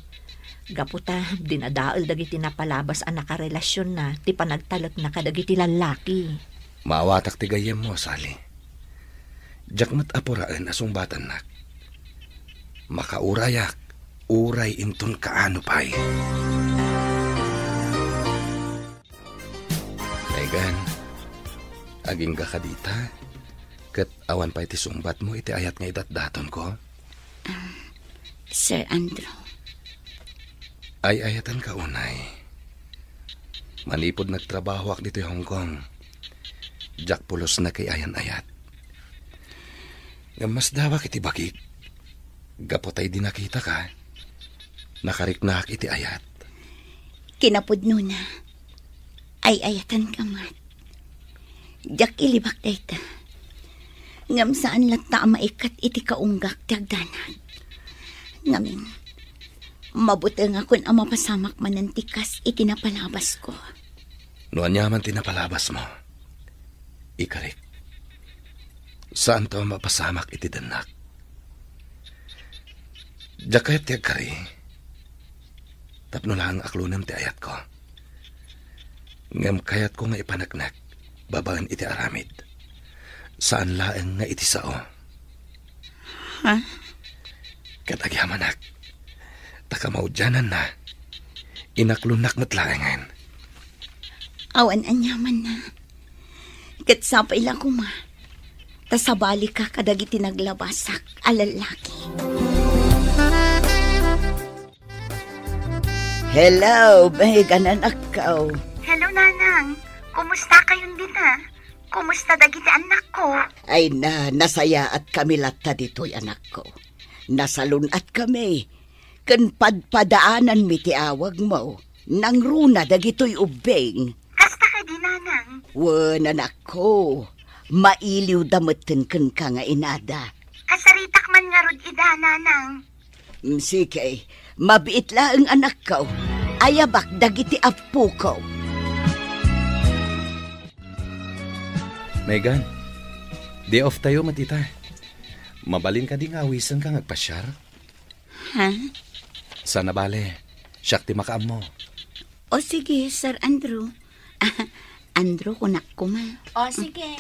C: Gaputa, dinadaal dagiti napalabas ang nakarelasyon na, ti panagtalak na kadagiti lalaki.
B: Maawatak ti gayem mo, Sally. Diyak matapuraan asong batan nak. Makaurayak, uray inton kaano pa'y. Megan, aging ka kadita, kat awan pa iti sumbat mo iti ayat nga idat-daton ko.
I: Sir Andrew.
B: Ay ayatan ka unay. Manipod nagtrabaho ak dito yung Hong Kong. Jack pulos na kay ayan-ayat. Nga mas dawak iti bakik. Gapotay din nakita ka. Nakariknak iti ayat.
I: Kinapudno na. Ay ayatan ka mat. Jack ilibak dayta. Ngam saan lata maikat iti kaunggak tagdanag. Ngamin, mabuti nga kun ang mapasamak manantikas iti napalabas ko.
B: Noan yaman tinapalabas mo. Ikarik. Saan to mapasamak iti danak? Jakayat ti agkari. Tapno lang aklunam ti ayat ko. Ngam kayat ko nga ipanagnak, babaan iti aramid. Saan laeng nga iti sao?
I: Ha?
B: Katagyamanak. Takamaudyanan na. Inaklunak matlaengan.
I: Awan anyaman na. Kat sapay lang kuma. Tasabali ka kadagiti naglabasak alalaki. Hello, bahigan anak ko.
E: Hello, Nanang. Kumusta kayong dita? Kumusta dagiti anak ko?
I: Ay nasaya at kami latta dito'y anak ko. Nasalun at kami. Kan padpadaanan mi ti awag mo. Nang runa dagito'y ubeng.
E: Kasta ka di, Nanang?
I: Wan anak ko. Mailiw damutin kan ka nga inada.
E: Kasaritak man nga rod ida, Nanang.
I: Sige, mabiit lang ang anak ko. Ayabak dagiti apo ko.
B: Megan, day off tayo matita. Mabalin ka di nga awisan ka ngagpasyar.
I: Ha?
B: Sana bale, siyak ti makaam mo.
I: O sige, Sir Andrew. Andrew, kunak ko ma.
J: O sige,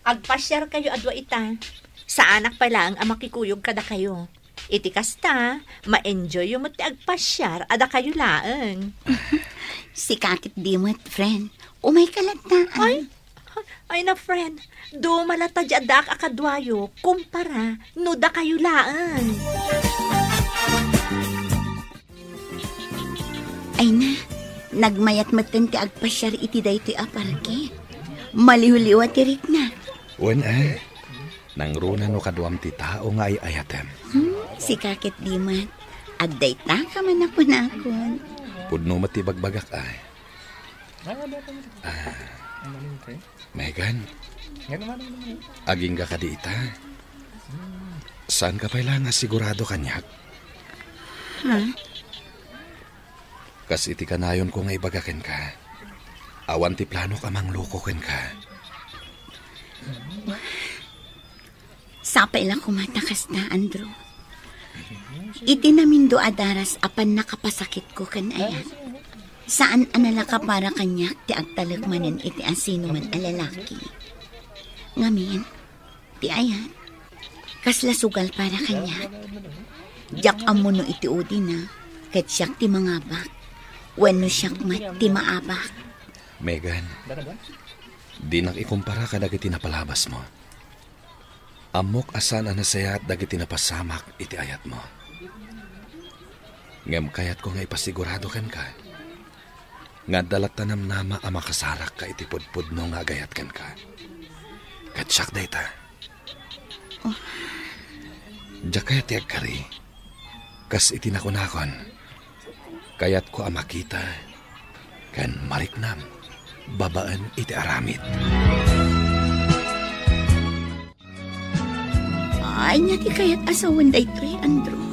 J: agpasyar kayo adwa ita. Sa anak pa lang ang makikuyog kada kayo. Iti kasta, ma-enjoy yung mati agpasyar ada kayo laang.
I: Si kakit di mo't, friend. Umay kalantaan.
J: Ay na friend, do malata jadak akadwayo, kumpara, nuda kayo laang.
I: Ay na, nagmayat matin ti agpasyar iti daytoy aparke. Malihuliwa tirik na.
B: Wen nang runa no kaduam ti tao nga ay ayatem.
I: Si kakit di mat, adday ta ka man ako nakon.
B: Pudno mati bagbagak ay. Megan, aging ka di ita. Saan ka pala nga sigurado kanyak?
I: Ha?
B: Kas iti kanayon ko nga ibagakin ka. Awan ti plano ka mang lukokin ka.
I: Sapay lang kumatakas na, Andrew. Iti namin do adaras apan nakapasakit ko kan ayan. Saan anala ka para kanyak ti agtalagmanan iti asino man alalaki. Ngamin, ti ayan. Kasla sugal para kanyak. Jak amuno iti udi na, kat siyak ti mangabak. Wano siyak mat ti maabak.
B: Megan, di nakikumpara ka dagiti napalabas mo. Amok asan anasaya at dagiti napasamak iti ayat mo. Ngem kayat ko nga ipasigurado kan ka. Nga dalat tanam nama ang makasarak ka iti pudpud no nga gayat kan ka. Katsak dayta.
I: Oh.
B: Diyak kayat tiag kari. Kas iti nakunakon. Kayat ko ang makita. Kan mariknam. Babaan iti aramid.
I: Ay, nga ti kayat asawan daytoy, Andrew.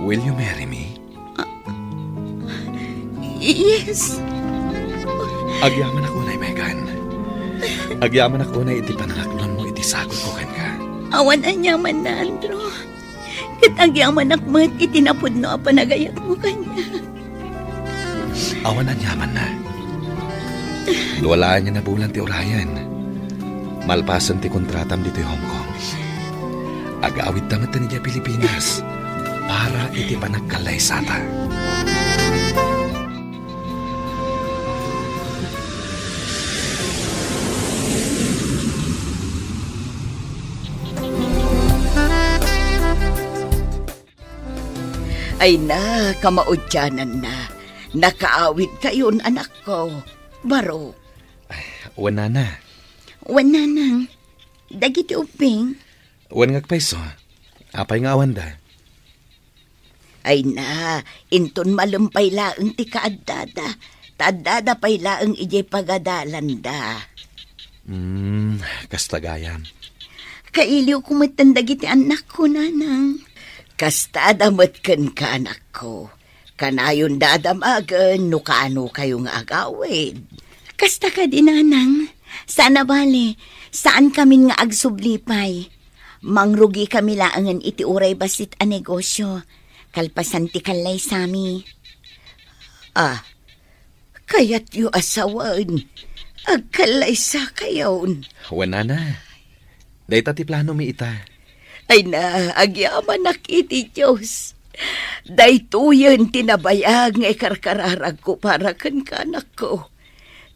B: Will you marry me?
I: Yes.
B: Agyaman ako na, Megan. Agyaman ako na iti panangaklon mo, iti sagot ko kan ka.
I: Awan anyaman na, Andrew. Kat agyaman akmat, itinapod no panagayat mo kanya.
B: Awan anyaman na. Luwalaan niya na bulan ti Orion. Malpasan ti kontratam dito Hong Kong. Agawid damat na niya Pilipinas para iti panagkalay sata.
I: Ay na, kamaudyanan na. Nakaawid kayon, anak ko. Baro.
B: Wana na.
I: Wana nang. Dagiti uping.
B: Wan ngagpaiso. Apay nga awan da.
I: Ay na, inton malumpay laeng ti kaaddada. Taaddada pay laeng ijay pagadalan da.
B: Kastagayam.
I: Kailiw kumatan dagiti anak ko, nanang. Kasta damat kan ka, anak ko. Kanayon dadamagan, no kaano kayong agawid. Kasta ka din, nanang. Sana bale, saan kami nga agsublipay? Mangrugi kami laangan iti uray basit a negosyo. Kalpasan ti kalay sami. Kayat yu asawan. Agkalay sa kayon.
B: Wana na. Dahita ti plano mi ita.
I: Ay na, agyaman nakiti Diyos. Dahituyan tinabayag nga ikarkararag ko para kan kanak ko.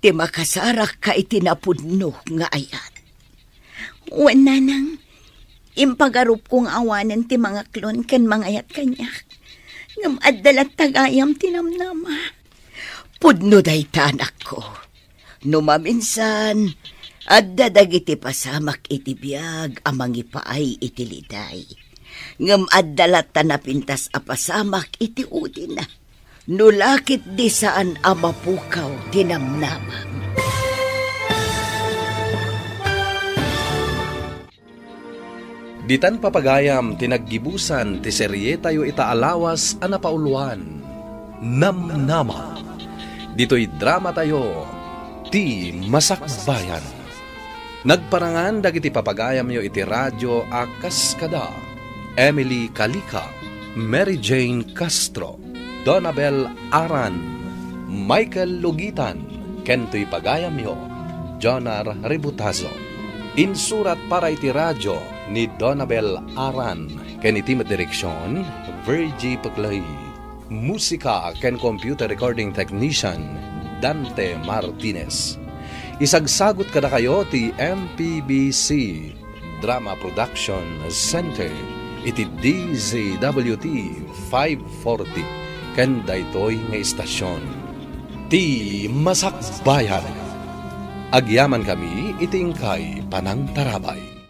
C: ti makasarak ka itinapudno nga ayat. Wan nanang, impagarup kong awanan ti mga klon kan mga ayat kanyak. Ngam addalat tagayam tinamnama. Pudno day tanak ko. Numaminsan, adda dagiti pasamak iti biyag amang ipaay iti liday. Ngam addalat tanapintas a pasamak iti udin na. Nulakit di saan amapukaw tinamnamam.
B: Ditan papagayam tinaggibusan ti serye tayo itaalawas a napauluan. Namnama. Dito'y drama tayo ti Masakbayan. Nagparangan dagiti papagayam yo iti radyo a Kaskada. Emily Calika, Mary Jane Castro, Donabel Aran, Michael Lugitan, kento'y pagayam yo, Jonar Ributazo. Insurat para iti radyo ni Donabel Aran, ken iti direksyon, Virgie Paclay. Musika ken computer recording technician, Dante Martinez. Isagsagot kada kayo ti MPBC Drama Production Center, iti DZWT 540. Ken daytoy nga istasyon ti Masakbayan. Agyaman kami iting kay Panang Tarabay.